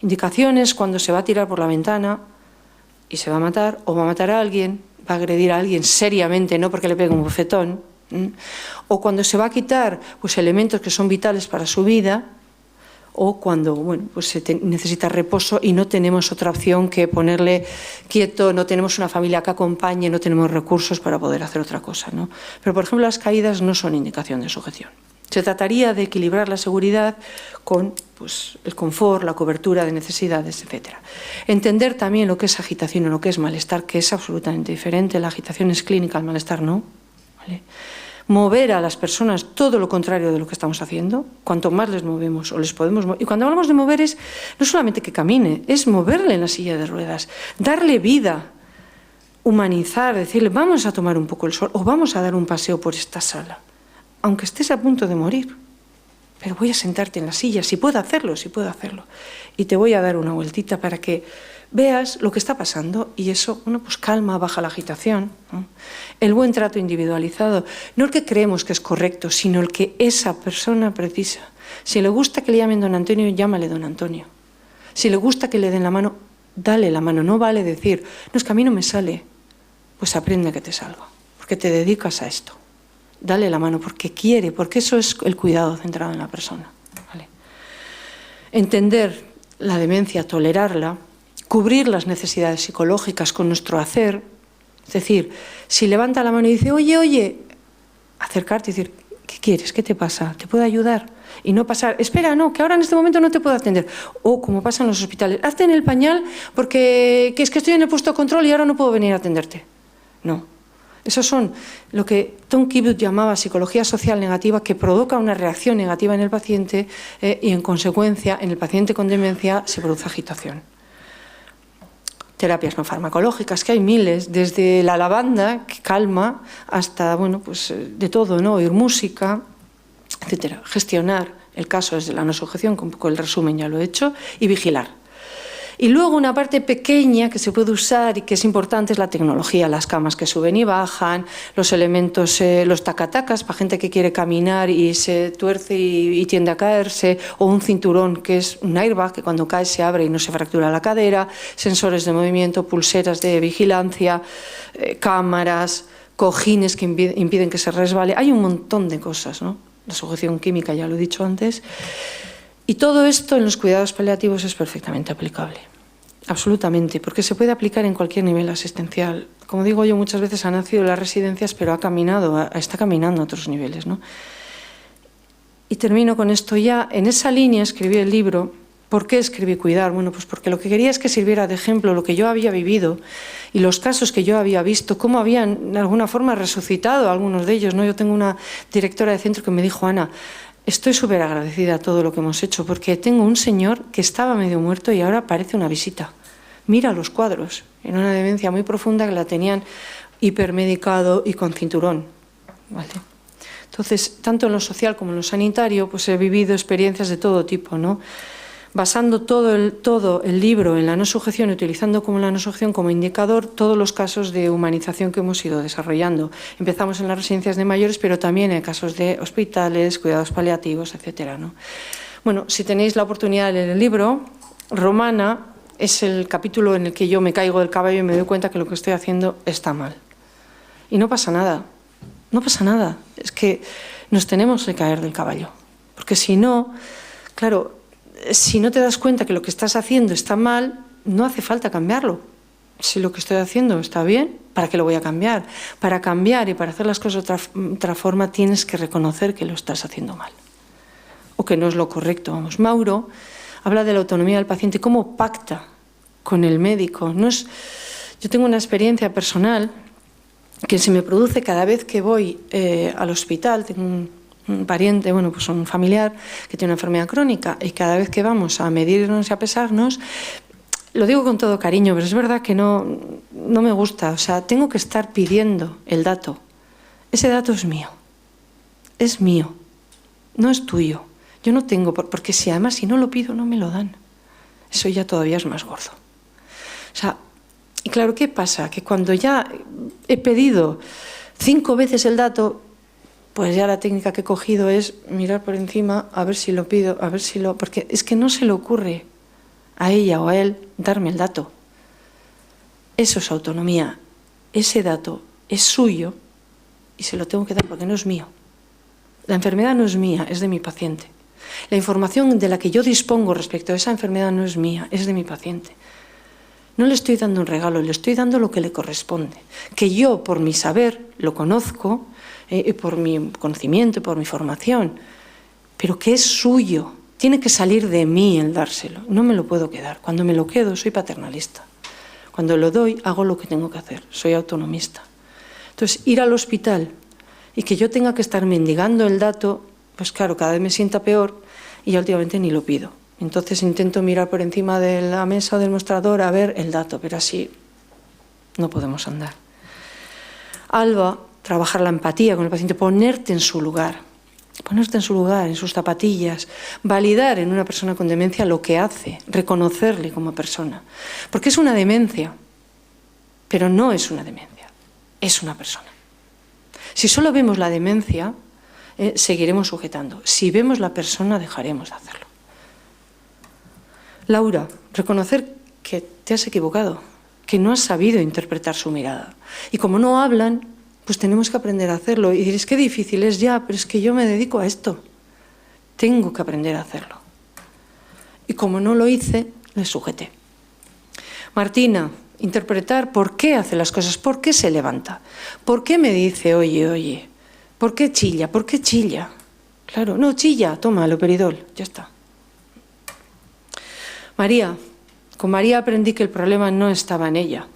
Indicación es cuando se va a tirar por la ventana y se va a matar, o va a matar a alguien, va a agredir a alguien seriamente, no porque le pegue un bofetón, o cuando se va a quitar pues, elementos que son vitales para su vida, o cuando pues necesita reposo y no tenemos otra opción que ponerle quieto, no tenemos una familia que acompañe, no tenemos recursos para poder hacer otra cosa, ¿no? Pero, por ejemplo, las caídas no son indicación de sujeción. Se trataría de equilibrar la seguridad con pues, el confort, la cobertura de necesidades, etc. Entender también lo que es agitación y lo que es malestar, que es absolutamente diferente. La agitación es clínica, el malestar no. ¿Vale? Mover a las personas todo lo contrario de lo que estamos haciendo. Cuanto más les movemos o les podemos mover. Y cuando hablamos de mover es no solamente que camine, es moverle en la silla de ruedas, darle vida. humanizar, decirle, vamos a tomar un poco el sol o vamos a dar un paseo por esta sala, aunque estés a punto de morir. Pero voy a sentarte en la silla, si puedo hacerlo, y te voy a dar una vueltita para que veas lo que está pasando y eso, bueno, pues calma, baja la agitación, ¿no? El buen trato individualizado, no el que creemos que es correcto, sino el que esa persona precisa. Si le gusta que le llamen don Antonio, llámale don Antonio. Si le gusta que le den la mano, dale la mano. No vale decir, no, es que a mí no me sale. Pues aprende que te salga, porque te dedicas a esto. Dale la mano porque quiere, porque eso es el cuidado centrado en la persona. ¿Vale? Entender la demencia, tolerarla, cubrir las necesidades psicológicas con nuestro hacer. Es decir, si levanta la mano y dice, oye, acercarte y decir, ¿qué quieres? ¿Qué te pasa? ¿Te puedo ayudar? Y no pasar, espera, no, que ahora en este momento no te puedo atender. O como pasa en los hospitales, hazte en el pañal porque es que estoy en el puesto de control y ahora no puedo venir a atenderte. No. Esos son lo que Tom Kibbuth llamaba psicología social negativa, que provoca una reacción negativa en el paciente y, en consecuencia, en el paciente con demencia se produce agitación. Terapias no farmacológicas, que hay miles, desde la lavanda, que calma, hasta, bueno, pues de todo, ¿no? Oír música, etcétera. Gestionar el caso desde la no sujeción, que un poco el resumen ya lo he hecho, y vigilar. Y luego una parte pequeña que se puede usar y que es importante es la tecnología, las camas que suben y bajan, los elementos, los tacatacas para gente que quiere caminar y se tuerce y tiende a caerse, o un cinturón que es un airbag que cuando cae se abre y no se fractura la cadera, sensores de movimiento, pulseras de vigilancia, cámaras, cojines que impiden que se resbale. Hay un montón de cosas, ¿no? La sujeción química ya lo he dicho antes. Y todo esto en los cuidados paliativos es perfectamente aplicable, absolutamente, porque se puede aplicar en cualquier nivel asistencial. Como digo yo, muchas veces ha nacido en las residencias, pero está caminando a otros niveles, ¿no? Y termino con esto ya. En esa línea escribí el libro. ¿Por qué escribí Cuidar? Bueno, pues porque lo que quería es que sirviera de ejemplo lo que yo había vivido y los casos que yo había visto, cómo habían de alguna forma resucitado algunos de ellos, ¿no? Yo tengo una directora de centro que me dijo, Ana, estoy súper agradecida a todo lo que hemos hecho porque tengo un señor que estaba medio muerto y ahora parece una visita. Mira los cuadros. Era una demencia muy profunda que la tenían hipermedicado y con cinturón. ¿Vale? Entonces, tanto en lo social como en lo sanitario, pues he vivido experiencias de todo tipo, ¿no? Basando todo el libro en la no sujeción, utilizando como la no sujeción como indicador todos los casos de humanización que hemos ido desarrollando. Empezamos en las residencias de mayores, pero también en casos de hospitales, cuidados paliativos, etcétera, ¿no? Bueno, si tenéis la oportunidad de leer el libro, Romana es el capítulo en el que yo me caigo del caballo y me doy cuenta que lo que estoy haciendo está mal. Y no pasa nada, no pasa nada. Es que nos tenemos que caer del caballo, porque si no, claro, si no te das cuenta que lo que estás haciendo está mal, no hace falta cambiarlo. Si lo que estoy haciendo está bien, ¿para qué lo voy a cambiar? Para cambiar y para hacer las cosas de otra forma tienes que reconocer que lo estás haciendo mal o que no es lo correcto. Vamos, Mauro habla de la autonomía del paciente, cómo pacta con el médico. Yo tengo una experiencia personal que se me produce cada vez que voy al hospital. Tengo un pariente, bueno, pues un familiar que tiene una enfermedad crónica y cada vez que vamos a medirnos y a pesarnos, lo digo con todo cariño, pero es verdad que no me gusta. O sea, tengo que estar pidiendo el dato. Ese dato es mío, no es tuyo. Yo no tengo, porque si no lo pido no me lo dan. Eso ya todavía es más gordo. O sea, y claro, ¿qué pasa? Que cuando ya he pedido 5 veces el dato, pues ya la técnica que he cogido es mirar por encima, a ver si lo pido, porque es que no se le ocurre a ella o a él darme el dato. Eso es autonomía. Ese dato es suyo y se lo tengo que dar porque no es mío. La enfermedad no es mía, es de mi paciente. La información de la que yo dispongo respecto a esa enfermedad no es mía, es de mi paciente. No le estoy dando un regalo, le estoy dando lo que le corresponde. Que yo, por mi saber, lo conozco, por mi conocimiento, por mi formación, pero que es suyo. Tiene que salir de mí el dárselo, no me lo puedo quedar. Cuando me lo quedo soy paternalista. Cuando lo doy hago lo que tengo que hacer, soy autonomista. Entonces, ir al hospital y que yo tenga que estar mendigando el dato, pues claro, cada vez me sienta peor y ya últimamente ni lo pido. Entonces intento mirar por encima de la mesa o del mostrador a ver el dato, pero así no podemos andar. Alba, trabajar la empatía con el paciente, ponerte en su lugar, en sus zapatillas, validar en una persona con demencia lo que hace, reconocerle como persona. Porque es una demencia, pero no es una demencia, es una persona. Si solo vemos la demencia, seguiremos sujetando. Si vemos la persona, dejaremos de hacerlo. Laura, reconocer que te has equivocado, que no has sabido interpretar su mirada. Y como no hablan, pues tenemos que aprender a hacerlo. Y diréis, qué difícil es ya, pero es que yo me dedico a esto. Tengo que aprender a hacerlo. Y como no lo hice, le sujeté. Martina, interpretar por qué hace las cosas, por qué se levanta, por qué me dice, oye, oye, por qué chilla, por qué chilla. Claro, no, chilla, toma, loperidol, ya está. María, con María aprendí que el problema no estaba en ella,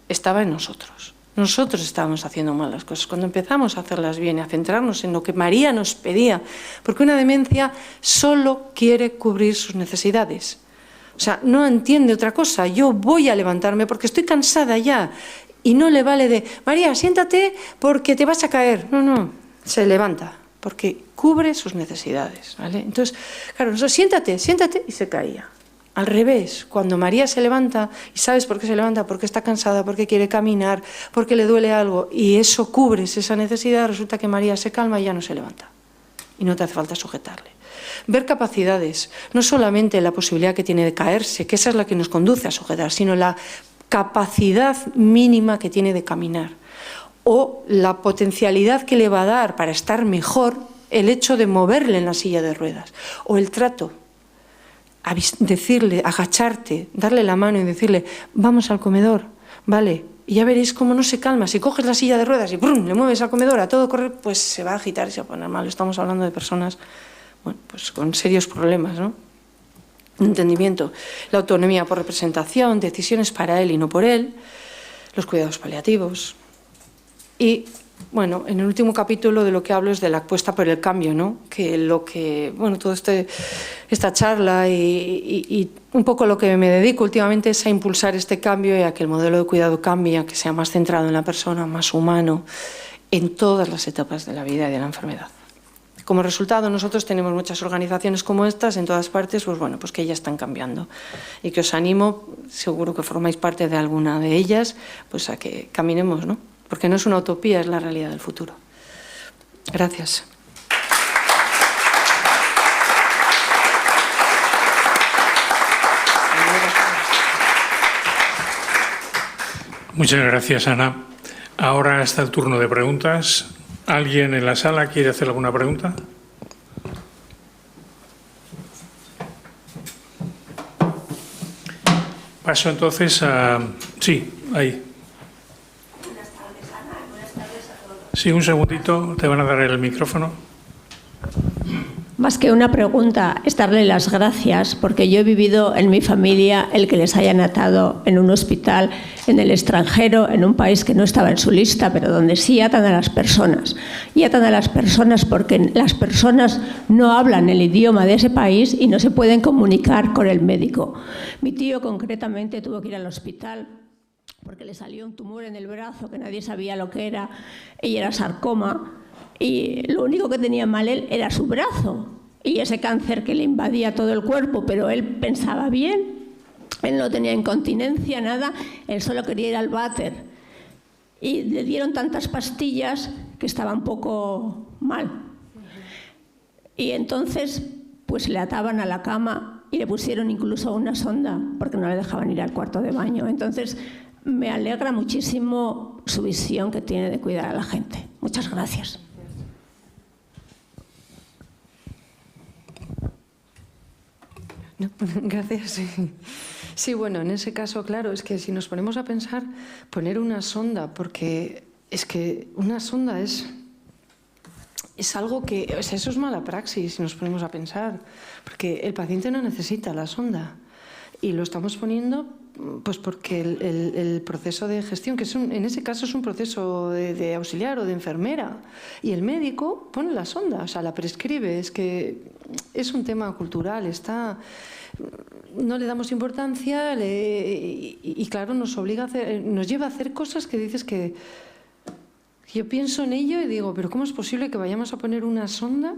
estaba en nosotros. Nosotros estábamos haciendo mal las cosas. Cuando empezamos a hacerlas bien y a centrarnos en lo que María nos pedía, porque una demencia solo quiere cubrir sus necesidades. O sea, no entiende otra cosa. Yo voy a levantarme porque estoy cansada ya. Y no le vale de, María, siéntate porque te vas a caer. No, no, se levanta porque cubre sus necesidades, ¿vale? Entonces, claro, nosotros, siéntate, siéntate, y se caía. Al revés, cuando María se levanta, y sabes por qué se levanta, porque está cansada, porque quiere caminar, porque le duele algo, y eso cubres esa necesidad, resulta que María se calma y ya no se levanta. Y no te hace falta sujetarle. Ver capacidades, no solamente la posibilidad que tiene de caerse, que esa es la que nos conduce a sujetar, sino la capacidad mínima que tiene de caminar, o la potencialidad que le va a dar para estar mejor el hecho de moverle en la silla de ruedas, o el trato. Decirle, agacharte, darle la mano y decirle, vamos al comedor, ¿vale? Y ya veréis cómo no se calma. Si coges la silla de ruedas y ¡brum!, le mueves al comedor a todo correr, pues se va a agitar y se va a poner mal. Estamos hablando de personas, bueno, pues con serios problemas, ¿no? Entendimiento, la autonomía por representación, decisiones para él y no por él, los cuidados paliativos. Y bueno, en el último capítulo de lo que hablo es de la apuesta por el cambio, ¿no? Que lo que, bueno, toda esta charla y un poco lo que me dedico últimamente es a impulsar este cambio y a que el modelo de cuidado cambie, a que sea más centrado en la persona, más humano, en todas las etapas de la vida y de la enfermedad. Como resultado, nosotros tenemos muchas organizaciones como estas en todas partes, pues bueno, pues que ya están cambiando. Y que os animo, seguro que formáis parte de alguna de ellas, pues a que caminemos, ¿no? Porque no es una utopía, es la realidad del futuro. Gracias. Muchas gracias, Ana. Ahora está el turno de preguntas. ¿Alguien en la sala quiere hacer alguna pregunta? Paso entonces a... Sí, ahí. Sí, un segundito, te van a dar el micrófono. Más que una pregunta, es darle las gracias, porque yo he vivido en mi familia el que les hayan atado en un hospital en el extranjero, en un país que no estaba en su lista, pero donde sí atan a las personas. Y atan a las personas porque las personas no hablan el idioma de ese país y no se pueden comunicar con el médico. Mi tío concretamente tuvo que ir al hospital porque le salió un tumor en el brazo que nadie sabía lo que era, y era sarcoma, y lo único que tenía mal él era su brazo, y ese cáncer que le invadía todo el cuerpo, pero él pensaba bien, él no tenía incontinencia, nada, él solo quería ir al váter, y le dieron tantas pastillas que estaba un poco mal, y entonces pues le ataban a la cama y le pusieron incluso una sonda, porque no le dejaban ir al cuarto de baño. Entonces, me alegra muchísimo su visión que tiene de cuidar a la gente. Muchas gracias. No, gracias. Sí, bueno, en ese caso, claro, es que si nos ponemos a pensar, poner una sonda, porque es que una sonda es algo que, o sea, eso es mala praxis si nos ponemos a pensar, porque el paciente no necesita la sonda y lo estamos poniendo Pues porque el proceso de gestión, que en ese caso es un proceso de auxiliar o de enfermera, y el médico pone la sonda, o sea, la prescribe, es que es un tema cultural, no le damos importancia y claro, nos obliga a hacer, nos lleva a hacer cosas que dices que yo pienso en ello y digo, pero ¿cómo es posible que vayamos a poner una sonda?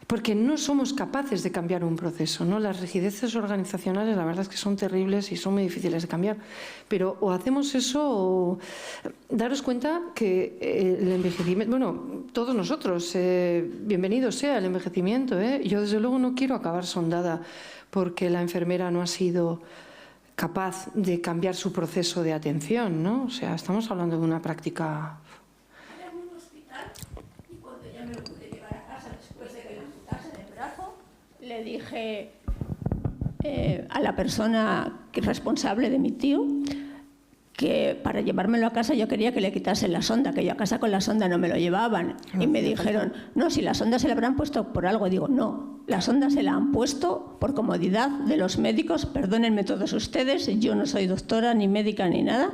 Porque no somos capaces de cambiar un proceso, ¿no? Las rigideces organizacionales, la verdad es que son terribles y son muy difíciles de cambiar. Pero o hacemos eso o daros cuenta que el envejecimiento, bueno, todos nosotros, bienvenido sea el envejecimiento, ¿eh? Yo desde luego no quiero acabar sondada porque la enfermera no ha sido capaz de cambiar su proceso de atención, ¿no? O sea, estamos hablando de una práctica. Le dije a la persona responsable de mi tío que para llevármelo a casa yo quería que le quitasen la sonda, que yo a casa con la sonda no me lo llevaban. Y me dijeron, no, si la sonda se la habrán puesto por algo. Digo, no, la sonda se la han puesto por comodidad de los médicos, perdónenme todos ustedes, yo no soy doctora, ni médica, ni nada.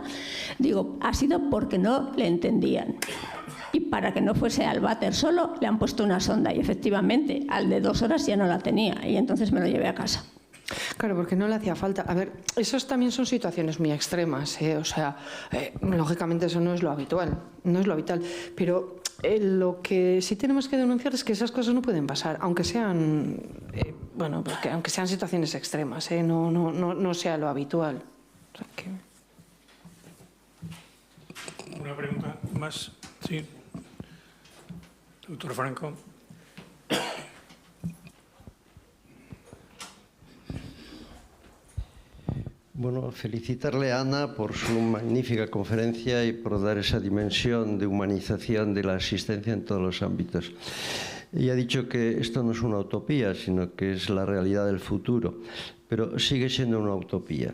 Digo, ha sido porque no le entendían. Y para que no fuese al váter solo, le han puesto una sonda. Y efectivamente, al de 2 horas ya no la tenía. Y entonces me lo llevé a casa. Claro, porque no le hacía falta. A ver, esos también son situaciones muy extremas, ¿eh? O sea, lógicamente eso no es lo habitual. No es lo habitual. Pero lo que sí tenemos que denunciar es que esas cosas no pueden pasar, aunque sean, bueno, pues que aunque sean situaciones extremas, no sea lo habitual. O sea, que... Una pregunta más. Sí. Doctor Franco. Bueno, felicitarle a Ana por su magnífica conferencia y por dar esa dimensión de humanización de la asistencia en todos los ámbitos. Ella ha dicho que esto no es una utopía, sino que es la realidad del futuro, pero sigue siendo una utopía.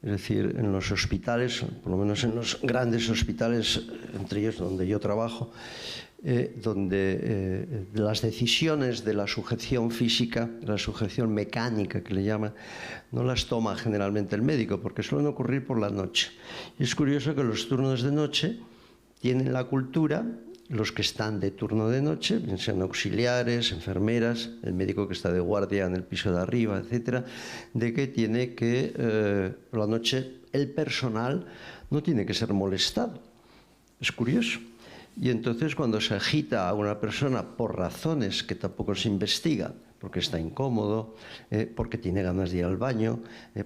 Es decir, en los hospitales, por lo menos en los grandes hospitales, entre ellos donde yo trabajo, donde las decisiones de la sujeción física, la sujeción mecánica que le llaman, no las toma generalmente el médico, porque suelen ocurrir por la noche. Y es curioso que los turnos de noche tienen la cultura, los que están de turno de noche, bien sean auxiliares, enfermeras, el médico que está de guardia en el piso de arriba, etcétera, de que tiene que, por la noche, el personal no tiene que ser molestado. Es curioso. Y entonces cuando se agita a una persona por razones que tampoco se investigan, porque está incómodo, porque tiene ganas de ir al baño,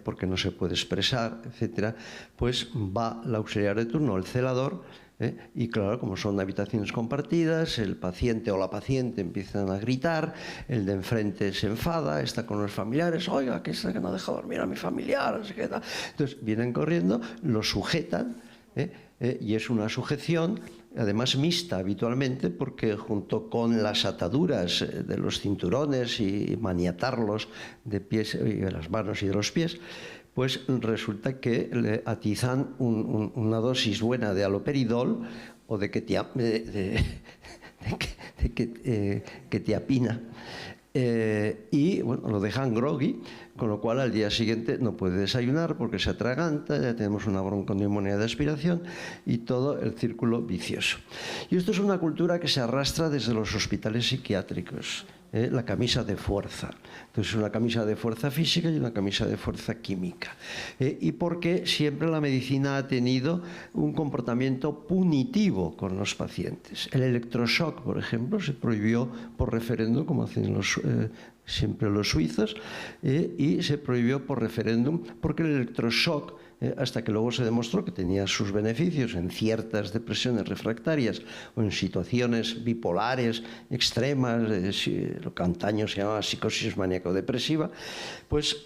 porque no se puede expresar, etcétera, pues va el auxiliar de turno, el celador, y claro, como son habitaciones compartidas, el paciente o la paciente empiezan a gritar, el de enfrente se enfada, está con los familiares, oiga, que es que no deja dormir a mi familiar, no sé qué tal. Entonces vienen corriendo, lo sujetan, y es una sujeción además mixta habitualmente, porque junto con las ataduras de los cinturones y maniatarlos de pies y de las manos y de los pies, pues resulta que le atizan una dosis buena de haloperidol o de quetiapina. Y bueno, lo dejan groggy, con lo cual al día siguiente no puede desayunar porque se atraganta, ya tenemos una bronconeumonía de aspiración y todo el círculo vicioso. Y esto es una cultura que se arrastra desde los hospitales psiquiátricos, la camisa de fuerza. Entonces una camisa de fuerza física y una camisa de fuerza química. Y porque siempre la medicina ha tenido un comportamiento punitivo con los pacientes. El electroshock, por ejemplo, se prohibió por referéndum, como hacen siempre los suizos, y se prohibió por referéndum porque el electroshock, hasta que luego se demostró que tenía sus beneficios en ciertas depresiones refractarias o en situaciones bipolares extremas, lo que antaño se llamaba psicosis maníaco-depresiva, pues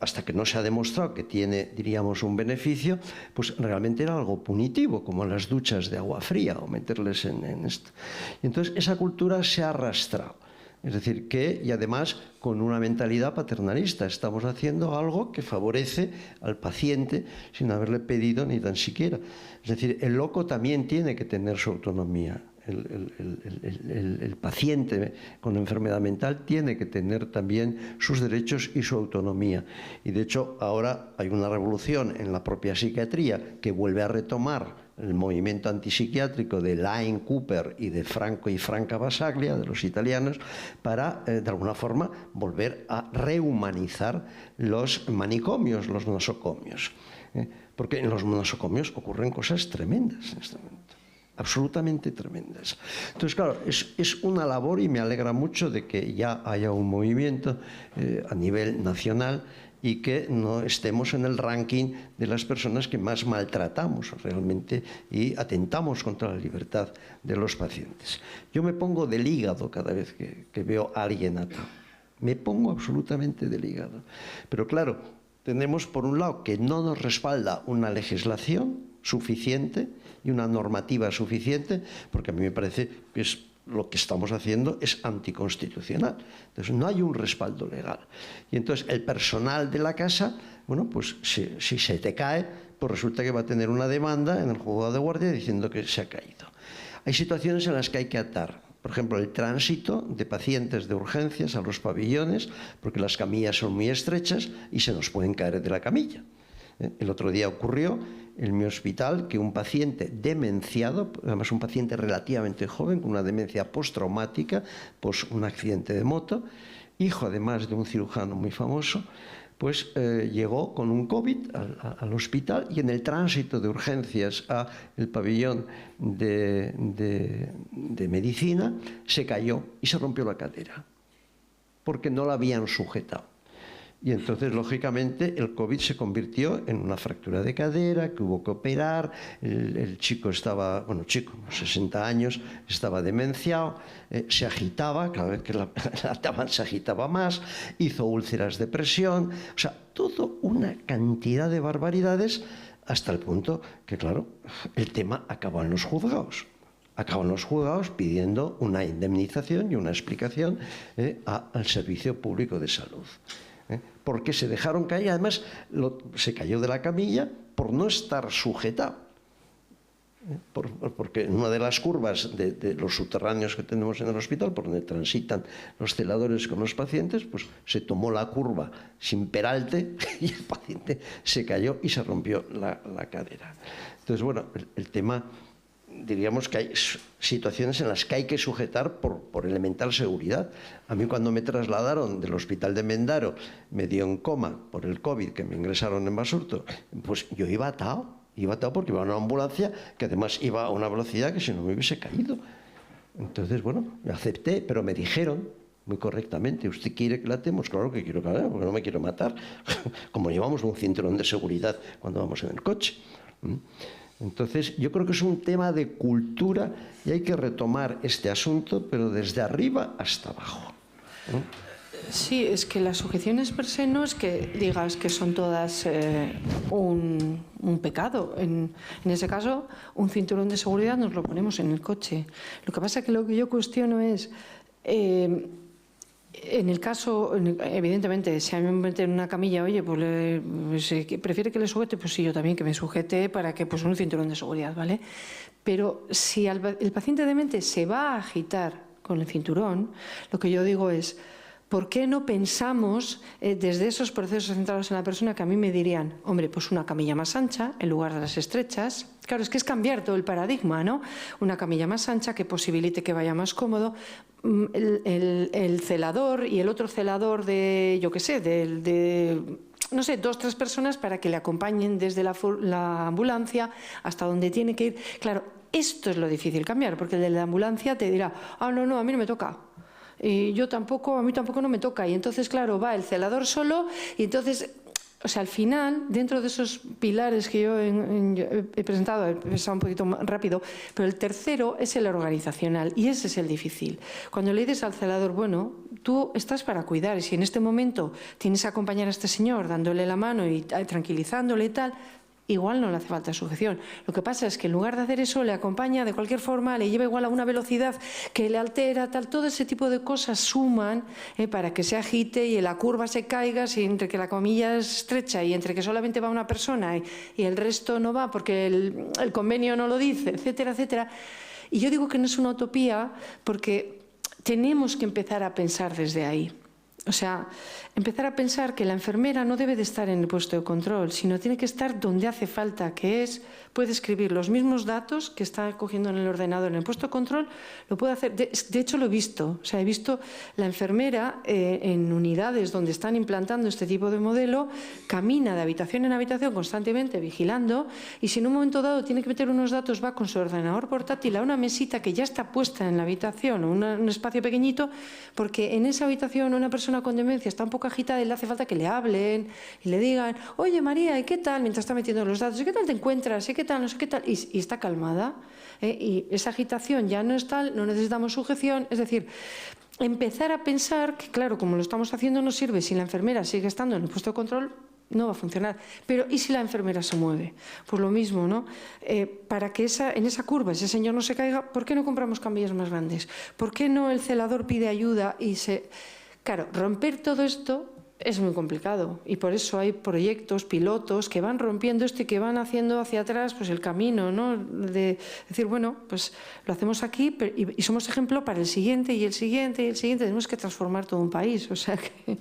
hasta que no se ha demostrado que tiene, diríamos, un beneficio, pues realmente era algo punitivo, como las duchas de agua fría o meterles en esto. Y entonces esa cultura se ha arrastrado. Es decir, y además con una mentalidad paternalista, estamos haciendo algo que favorece al paciente sin haberle pedido ni tan siquiera. Es decir, el loco también tiene que tener su autonomía. Es el paciente con enfermedad mental tiene que tener también sus derechos y su autonomía. Y de hecho ahora hay una revolución en la propia psiquiatría que vuelve a retomar el movimiento antipsiquiátrico de Laing, Cooper y de Franco y Franca Basaglia, de los italianos, para, de alguna forma, volver a rehumanizar los manicomios, los nosocomios. Porque en los nosocomios ocurren cosas tremendas en este momento, absolutamente tremendas. Entonces, claro, es una labor y me alegra mucho de que ya haya un movimiento a nivel nacional y que no estemos en el ranking de las personas que más maltratamos realmente y atentamos contra la libertad de los pacientes. Yo me pongo del hígado cada vez que veo a alguien atado. Me pongo absolutamente del hígado. Pero claro, tenemos por un lado que no nos respalda una legislación suficiente y una normativa suficiente, porque a mí me parece que lo que estamos haciendo es anticonstitucional. Entonces no hay un respaldo legal. Y entonces el personal de la casa, bueno, pues si se te cae, pues resulta que va a tener una demanda en el juzgado de guardia diciendo que se ha caído. Hay situaciones en las que hay que atar. Por ejemplo, el tránsito de pacientes de urgencias a los pabellones, porque las camillas son muy estrechas y se nos pueden caer de la camilla. El otro día ocurrió en mi hospital que un paciente demenciado, además un paciente relativamente joven, con una demencia postraumática, pues un accidente de moto, hijo además de un cirujano muy famoso, pues llegó con un COVID al hospital y en el tránsito de urgencias al pabellón de medicina se cayó y se rompió la cadera, porque no la habían sujetado. Y entonces, lógicamente, el COVID se convirtió en una fractura de cadera, que hubo que operar, el chico estaba, bueno, chico, 60 años, estaba demenciado, se agitaba, cada vez que la ataban se agitaba más, hizo úlceras de presión, o sea, toda una cantidad de barbaridades, hasta el punto que, claro, el tema acabó en los juzgados. Acaban los juzgados pidiendo una indemnización y una explicación al Servicio Público de Salud. Porque se dejaron caer, además se cayó de la camilla por no estar sujetado. Porque en una de las curvas de los subterráneos que tenemos en el hospital, por donde transitan los celadores con los pacientes, pues se tomó la curva sin peralte y el paciente se cayó y se rompió la cadera. Entonces, bueno, el tema, diríamos que hay situaciones en las que hay que sujetar por elemental seguridad. A mí cuando me trasladaron del hospital de Mendaro, medio en coma por el COVID, que me ingresaron en Basurto, pues yo iba atado porque iba a una ambulancia que además iba a una velocidad que si no me hubiese caído. Entonces, bueno, me acepté, pero me dijeron muy correctamente, ¿usted quiere que la atemos? Claro que quiero que la atemos, porque no me quiero matar, como llevamos un cinturón de seguridad cuando vamos en el coche. Entonces, yo creo que es un tema de cultura y hay que retomar este asunto, pero desde arriba hasta abajo. Sí, es que las sujeciones per se no es que digas que son todas un pecado. En ese caso, un cinturón de seguridad nos lo ponemos en el coche. Lo que pasa es que lo que yo cuestiono es... en el caso, evidentemente, si a mí me meten en una camilla, oye, pues prefiere que le sujete, pues sí, yo también que me sujete para que, pues un cinturón de seguridad, ¿vale? Pero si el paciente demente se va a agitar con el cinturón, lo que yo digo es, ¿por qué no pensamos desde esos procesos centrados en la persona que a mí me dirían, hombre, pues una camilla más ancha en lugar de las estrechas? Claro, es que es cambiar todo el paradigma, ¿no? Una camilla más ancha que posibilite que vaya más cómodo. El celador y el otro celador de, yo qué sé, no sé, 2 o 3 personas para que le acompañen desde la ambulancia hasta donde tiene que ir. Claro, esto es lo difícil cambiar, porque el de la ambulancia te dirá, no, a mí no me toca. Y a mí tampoco no me toca. Y entonces, claro, va el celador solo y entonces... O sea, al final, dentro de esos pilares que yo he presentado, he pensado un poquito más rápido, pero el tercero es el organizacional y ese es el difícil. Cuando le dices al celador, bueno, tú estás para cuidar y si en este momento tienes que acompañar a este señor dándole la mano y tranquilizándole y tal, igual no le hace falta sujeción. Lo que pasa es que en lugar de hacer eso le acompaña de cualquier forma, le lleva igual a una velocidad que le altera, tal, todo ese tipo de cosas suman para que se agite y en la curva se caiga, si entre que la camilla es estrecha y entre que solamente va una persona y el resto no va porque el convenio no lo dice, etcétera, etcétera. Y yo digo que no es una utopía porque tenemos que empezar a pensar desde ahí. O sea, empezar a pensar que la enfermera no debe de estar en el puesto de control, sino tiene que estar donde hace falta, que es, puede escribir los mismos datos que está cogiendo en el ordenador en el puesto de control, lo puede hacer. De hecho, lo he visto. O sea, he visto la enfermera en unidades donde están implantando este tipo de modelo, camina de habitación en habitación constantemente vigilando, y si en un momento dado tiene que meter unos datos, va con su ordenador portátil a una mesita que ya está puesta en la habitación, o un espacio pequeñito, porque en esa habitación una persona con demencia está un poco agitada y le hace falta que le hablen y le digan, oye María, ¿y qué tal? Mientras está metiendo los datos, ¿y qué tal te encuentras? ¿Y qué tal? No sé qué tal. Y está calmada. Y esa agitación ya no es tal, no necesitamos sujeción. Es decir, empezar a pensar que, claro, como lo estamos haciendo no sirve si la enfermera sigue estando en el puesto de control, no va a funcionar. Pero ¿y si la enfermera se mueve? Pues lo mismo, ¿no? Para que en esa curva ese señor no se caiga, ¿por qué no compramos camillas más grandes? ¿Por qué no el celador pide ayuda y se... Claro, romper todo esto es muy complicado y por eso hay proyectos, pilotos que van rompiendo esto y que van haciendo hacia atrás pues el camino, ¿no? De decir, bueno, pues lo hacemos aquí y somos ejemplo para el siguiente y el siguiente y el siguiente. Tenemos que transformar todo un país, o sea que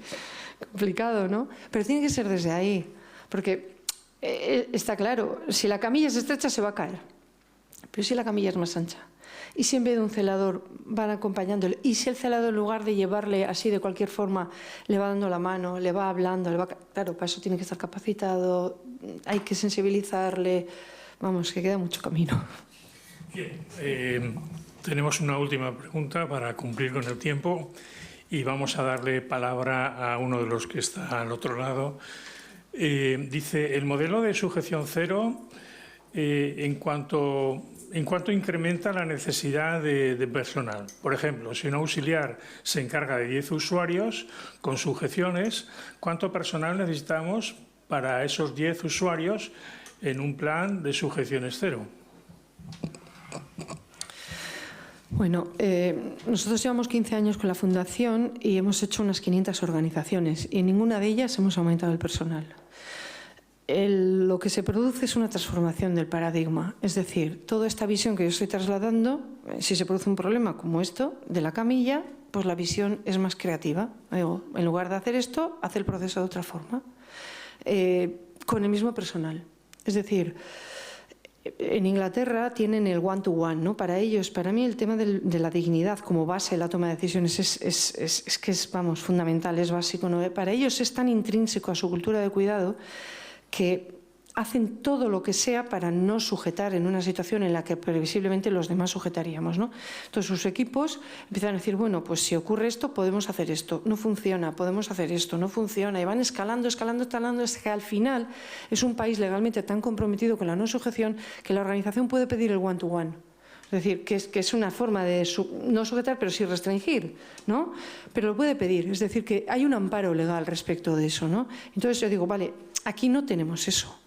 complicado, ¿no? Pero tiene que ser desde ahí, porque está claro, si la camilla es estrecha se va a caer, pero si la camilla es más ancha. Y si en vez de un celador van acompañándole, y si el celador en lugar de llevarle así de cualquier forma le va dando la mano, le va hablando, claro, para eso tiene que estar capacitado, hay que sensibilizarle, vamos, que queda mucho camino. Bien, tenemos una última pregunta para cumplir con el tiempo y vamos a darle palabra a uno de los que está al otro lado. Dice, el modelo de sujeción cero, en cuanto incrementa la necesidad de personal. Por ejemplo, si un auxiliar se encarga de 10 usuarios con sujeciones, ¿cuánto personal necesitamos para esos 10 usuarios en un plan de sujeciones cero? Bueno, nosotros llevamos 15 años con la Fundación y hemos hecho unas 500 organizaciones y en ninguna de ellas hemos aumentado el personal. Lo que se produce es una transformación del paradigma. Es decir, toda esta visión que yo estoy trasladando, si se produce un problema como esto, de la camilla, pues la visión es más creativa. Digo, en lugar de hacer esto, hace el proceso de otra forma, con el mismo personal. Es decir, en Inglaterra tienen el one-to-one, ¿no? Para ellos, para mí, el tema de la dignidad como base de la toma de decisiones es que es, vamos, fundamental, es básico, ¿no? Para ellos es tan intrínseco a su cultura de cuidado que hacen todo lo que sea para no sujetar en una situación en la que previsiblemente los demás sujetaríamos, ¿no? Entonces sus equipos empiezan a decir, bueno, pues si ocurre esto, podemos hacer esto, no funciona, podemos hacer esto, no funciona, y van escalando, hasta que al final es un país legalmente tan comprometido con la no sujeción que la organización puede pedir el one-to-one. Es decir, que es una forma de no sujetar, pero sí restringir, ¿no? Pero lo puede pedir, es decir, que hay un amparo legal respecto de eso, ¿no? Entonces yo digo, vale, aquí no tenemos eso,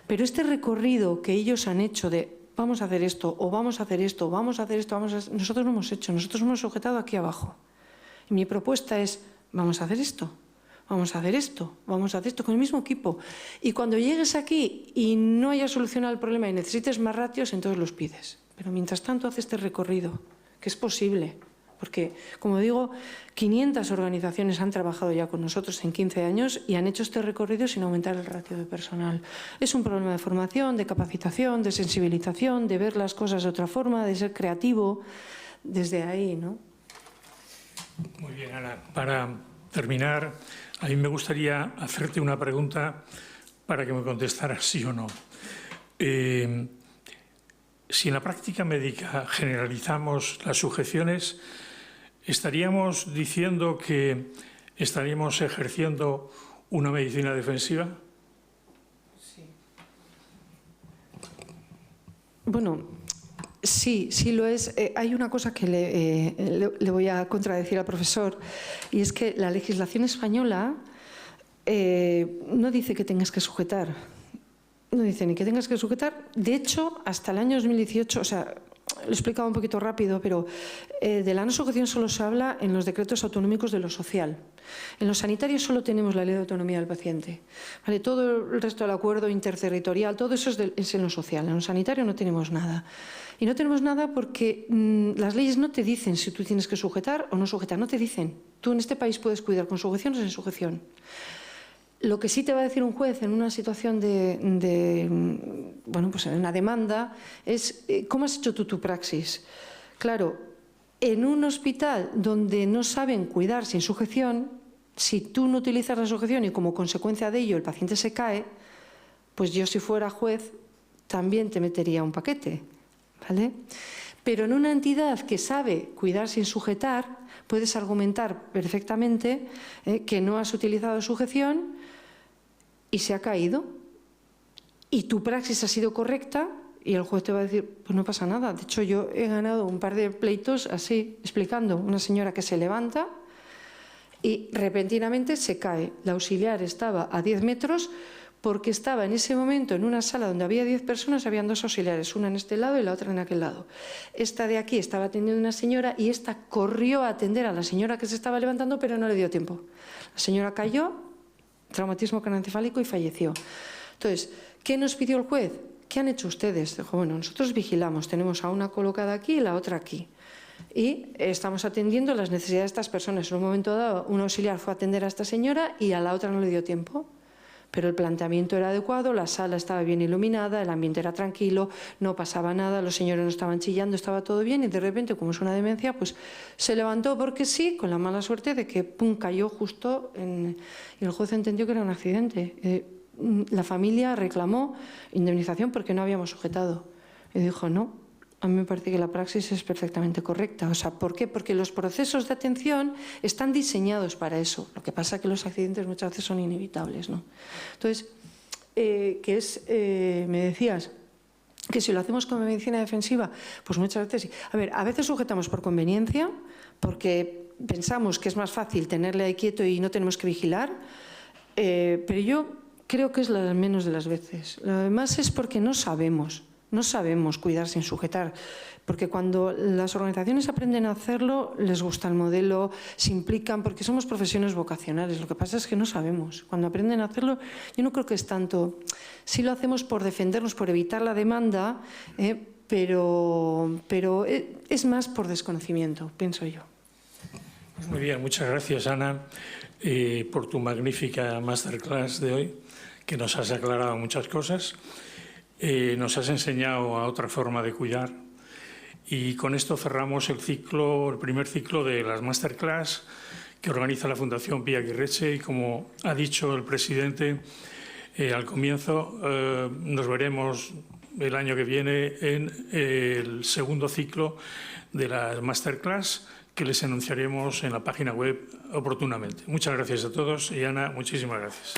pero este recorrido que ellos han hecho de vamos a hacer esto, o vamos a hacer esto, o vamos a hacer esto, nosotros lo hemos hecho, nosotros hemos sujetado aquí abajo. Y mi propuesta es, vamos a hacer esto, vamos a hacer esto, vamos a hacer esto con el mismo equipo. Y cuando llegues aquí y no hayas solucionado el problema y necesites más ratios, entonces los pides. Pero mientras tanto hace este recorrido, que es posible. Porque, como digo, 500 organizaciones han trabajado ya con nosotros en 15 años y han hecho este recorrido sin aumentar el ratio de personal. Es un problema de formación, de capacitación, de sensibilización, de ver las cosas de otra forma, de ser creativo, desde ahí, ¿no? Muy bien, Ana. Para terminar, a mí me gustaría hacerte una pregunta para que me contestaras sí o no. Si en la práctica médica generalizamos las sujeciones, ¿estaríamos diciendo que estaríamos ejerciendo una medicina defensiva? Sí. Bueno, sí lo es. Hay una cosa que le voy a contradecir al profesor, y es que la legislación española no dice que tengas que sujetar. No dice ni que tengas que sujetar. De hecho, hasta el año 2018, o sea, lo he explicado un poquito rápido, pero de la no sujeción solo se habla en los decretos autonómicos de lo social. En los sanitarios solo tenemos la ley de autonomía del paciente. ¿Vale? Todo el resto del acuerdo interterritorial, todo eso es en lo social. En lo sanitario no tenemos nada. Y no tenemos nada porque las leyes no te dicen si tú tienes que sujetar o no sujetar, no te dicen. Tú en este país puedes cuidar con sujeción o sin sujeción. Lo que sí te va a decir un juez en una situación bueno, pues en una demanda es ¿cómo has hecho tú tu praxis? Claro, en un hospital donde no saben cuidar sin sujeción, si tú no utilizas la sujeción y como consecuencia de ello el paciente se cae, pues yo si fuera juez también te metería un paquete, ¿vale? Pero en una entidad que sabe cuidar sin sujetar, puedes argumentar perfectamente que no has utilizado sujeción y se ha caído. Y tu praxis ha sido correcta y el juez te va a decir, pues no pasa nada. De hecho, yo he ganado un par de pleitos así, explicando. Una señora que se levanta y repentinamente se cae. La auxiliar estaba a 10 metros porque estaba en ese momento en una sala donde había 10 personas, habían 2 auxiliares, una en este lado y la otra en aquel lado. Esta de aquí estaba atendiendo a una señora y esta corrió a atender a la señora que se estaba levantando, pero no le dio tiempo. La señora cayó, traumatismo craneoencefálico y falleció. Entonces, ¿qué nos pidió el juez? ¿Qué han hecho ustedes? Dijo, bueno, nosotros vigilamos, tenemos a una colocada aquí y la otra aquí. Y estamos atendiendo las necesidades de estas personas. En un momento dado, un auxiliar fue a atender a esta señora y a la otra no le dio tiempo. Pero el planteamiento era adecuado, la sala estaba bien iluminada, el ambiente era tranquilo, no pasaba nada, los señores no estaban chillando, estaba todo bien y de repente, como es una demencia, pues se levantó porque sí, con la mala suerte de que pum, cayó justo y el juez entendió que era un accidente. La familia reclamó indemnización porque no habíamos sujetado y dijo no. A mí me parece que la praxis es perfectamente correcta. O sea, ¿por qué? Porque los procesos de atención están diseñados para eso. Lo que pasa es que los accidentes muchas veces son inevitables, ¿no? Entonces, me decías que si lo hacemos con medicina defensiva, pues muchas veces sí. A ver, a veces sujetamos por conveniencia, porque pensamos que es más fácil tenerle ahí quieto y no tenemos que vigilar, pero yo creo que es la menos de las veces. Lo demás es porque no sabemos cuidar sin sujetar, porque cuando las organizaciones aprenden a hacerlo, les gusta el modelo, se implican, porque somos profesiones vocacionales. Lo que pasa es que no sabemos. Cuando aprenden a hacerlo, yo no creo que es tanto. Sí lo hacemos por defendernos, por evitar la demanda, pero es más por desconocimiento, pienso yo. Muy bien, muchas gracias, Ana, por tu magnífica masterclass de hoy, que nos has aclarado muchas cosas. Nos has enseñado a otra forma de cuidar y con esto cerramos el primer ciclo de las masterclass que organiza la Fundación Pia Aguirreche y como ha dicho el presidente al comienzo, nos veremos el año que viene en el segundo ciclo de las masterclass que les anunciaremos en la página web oportunamente. Muchas gracias a todos y Ana, muchísimas gracias.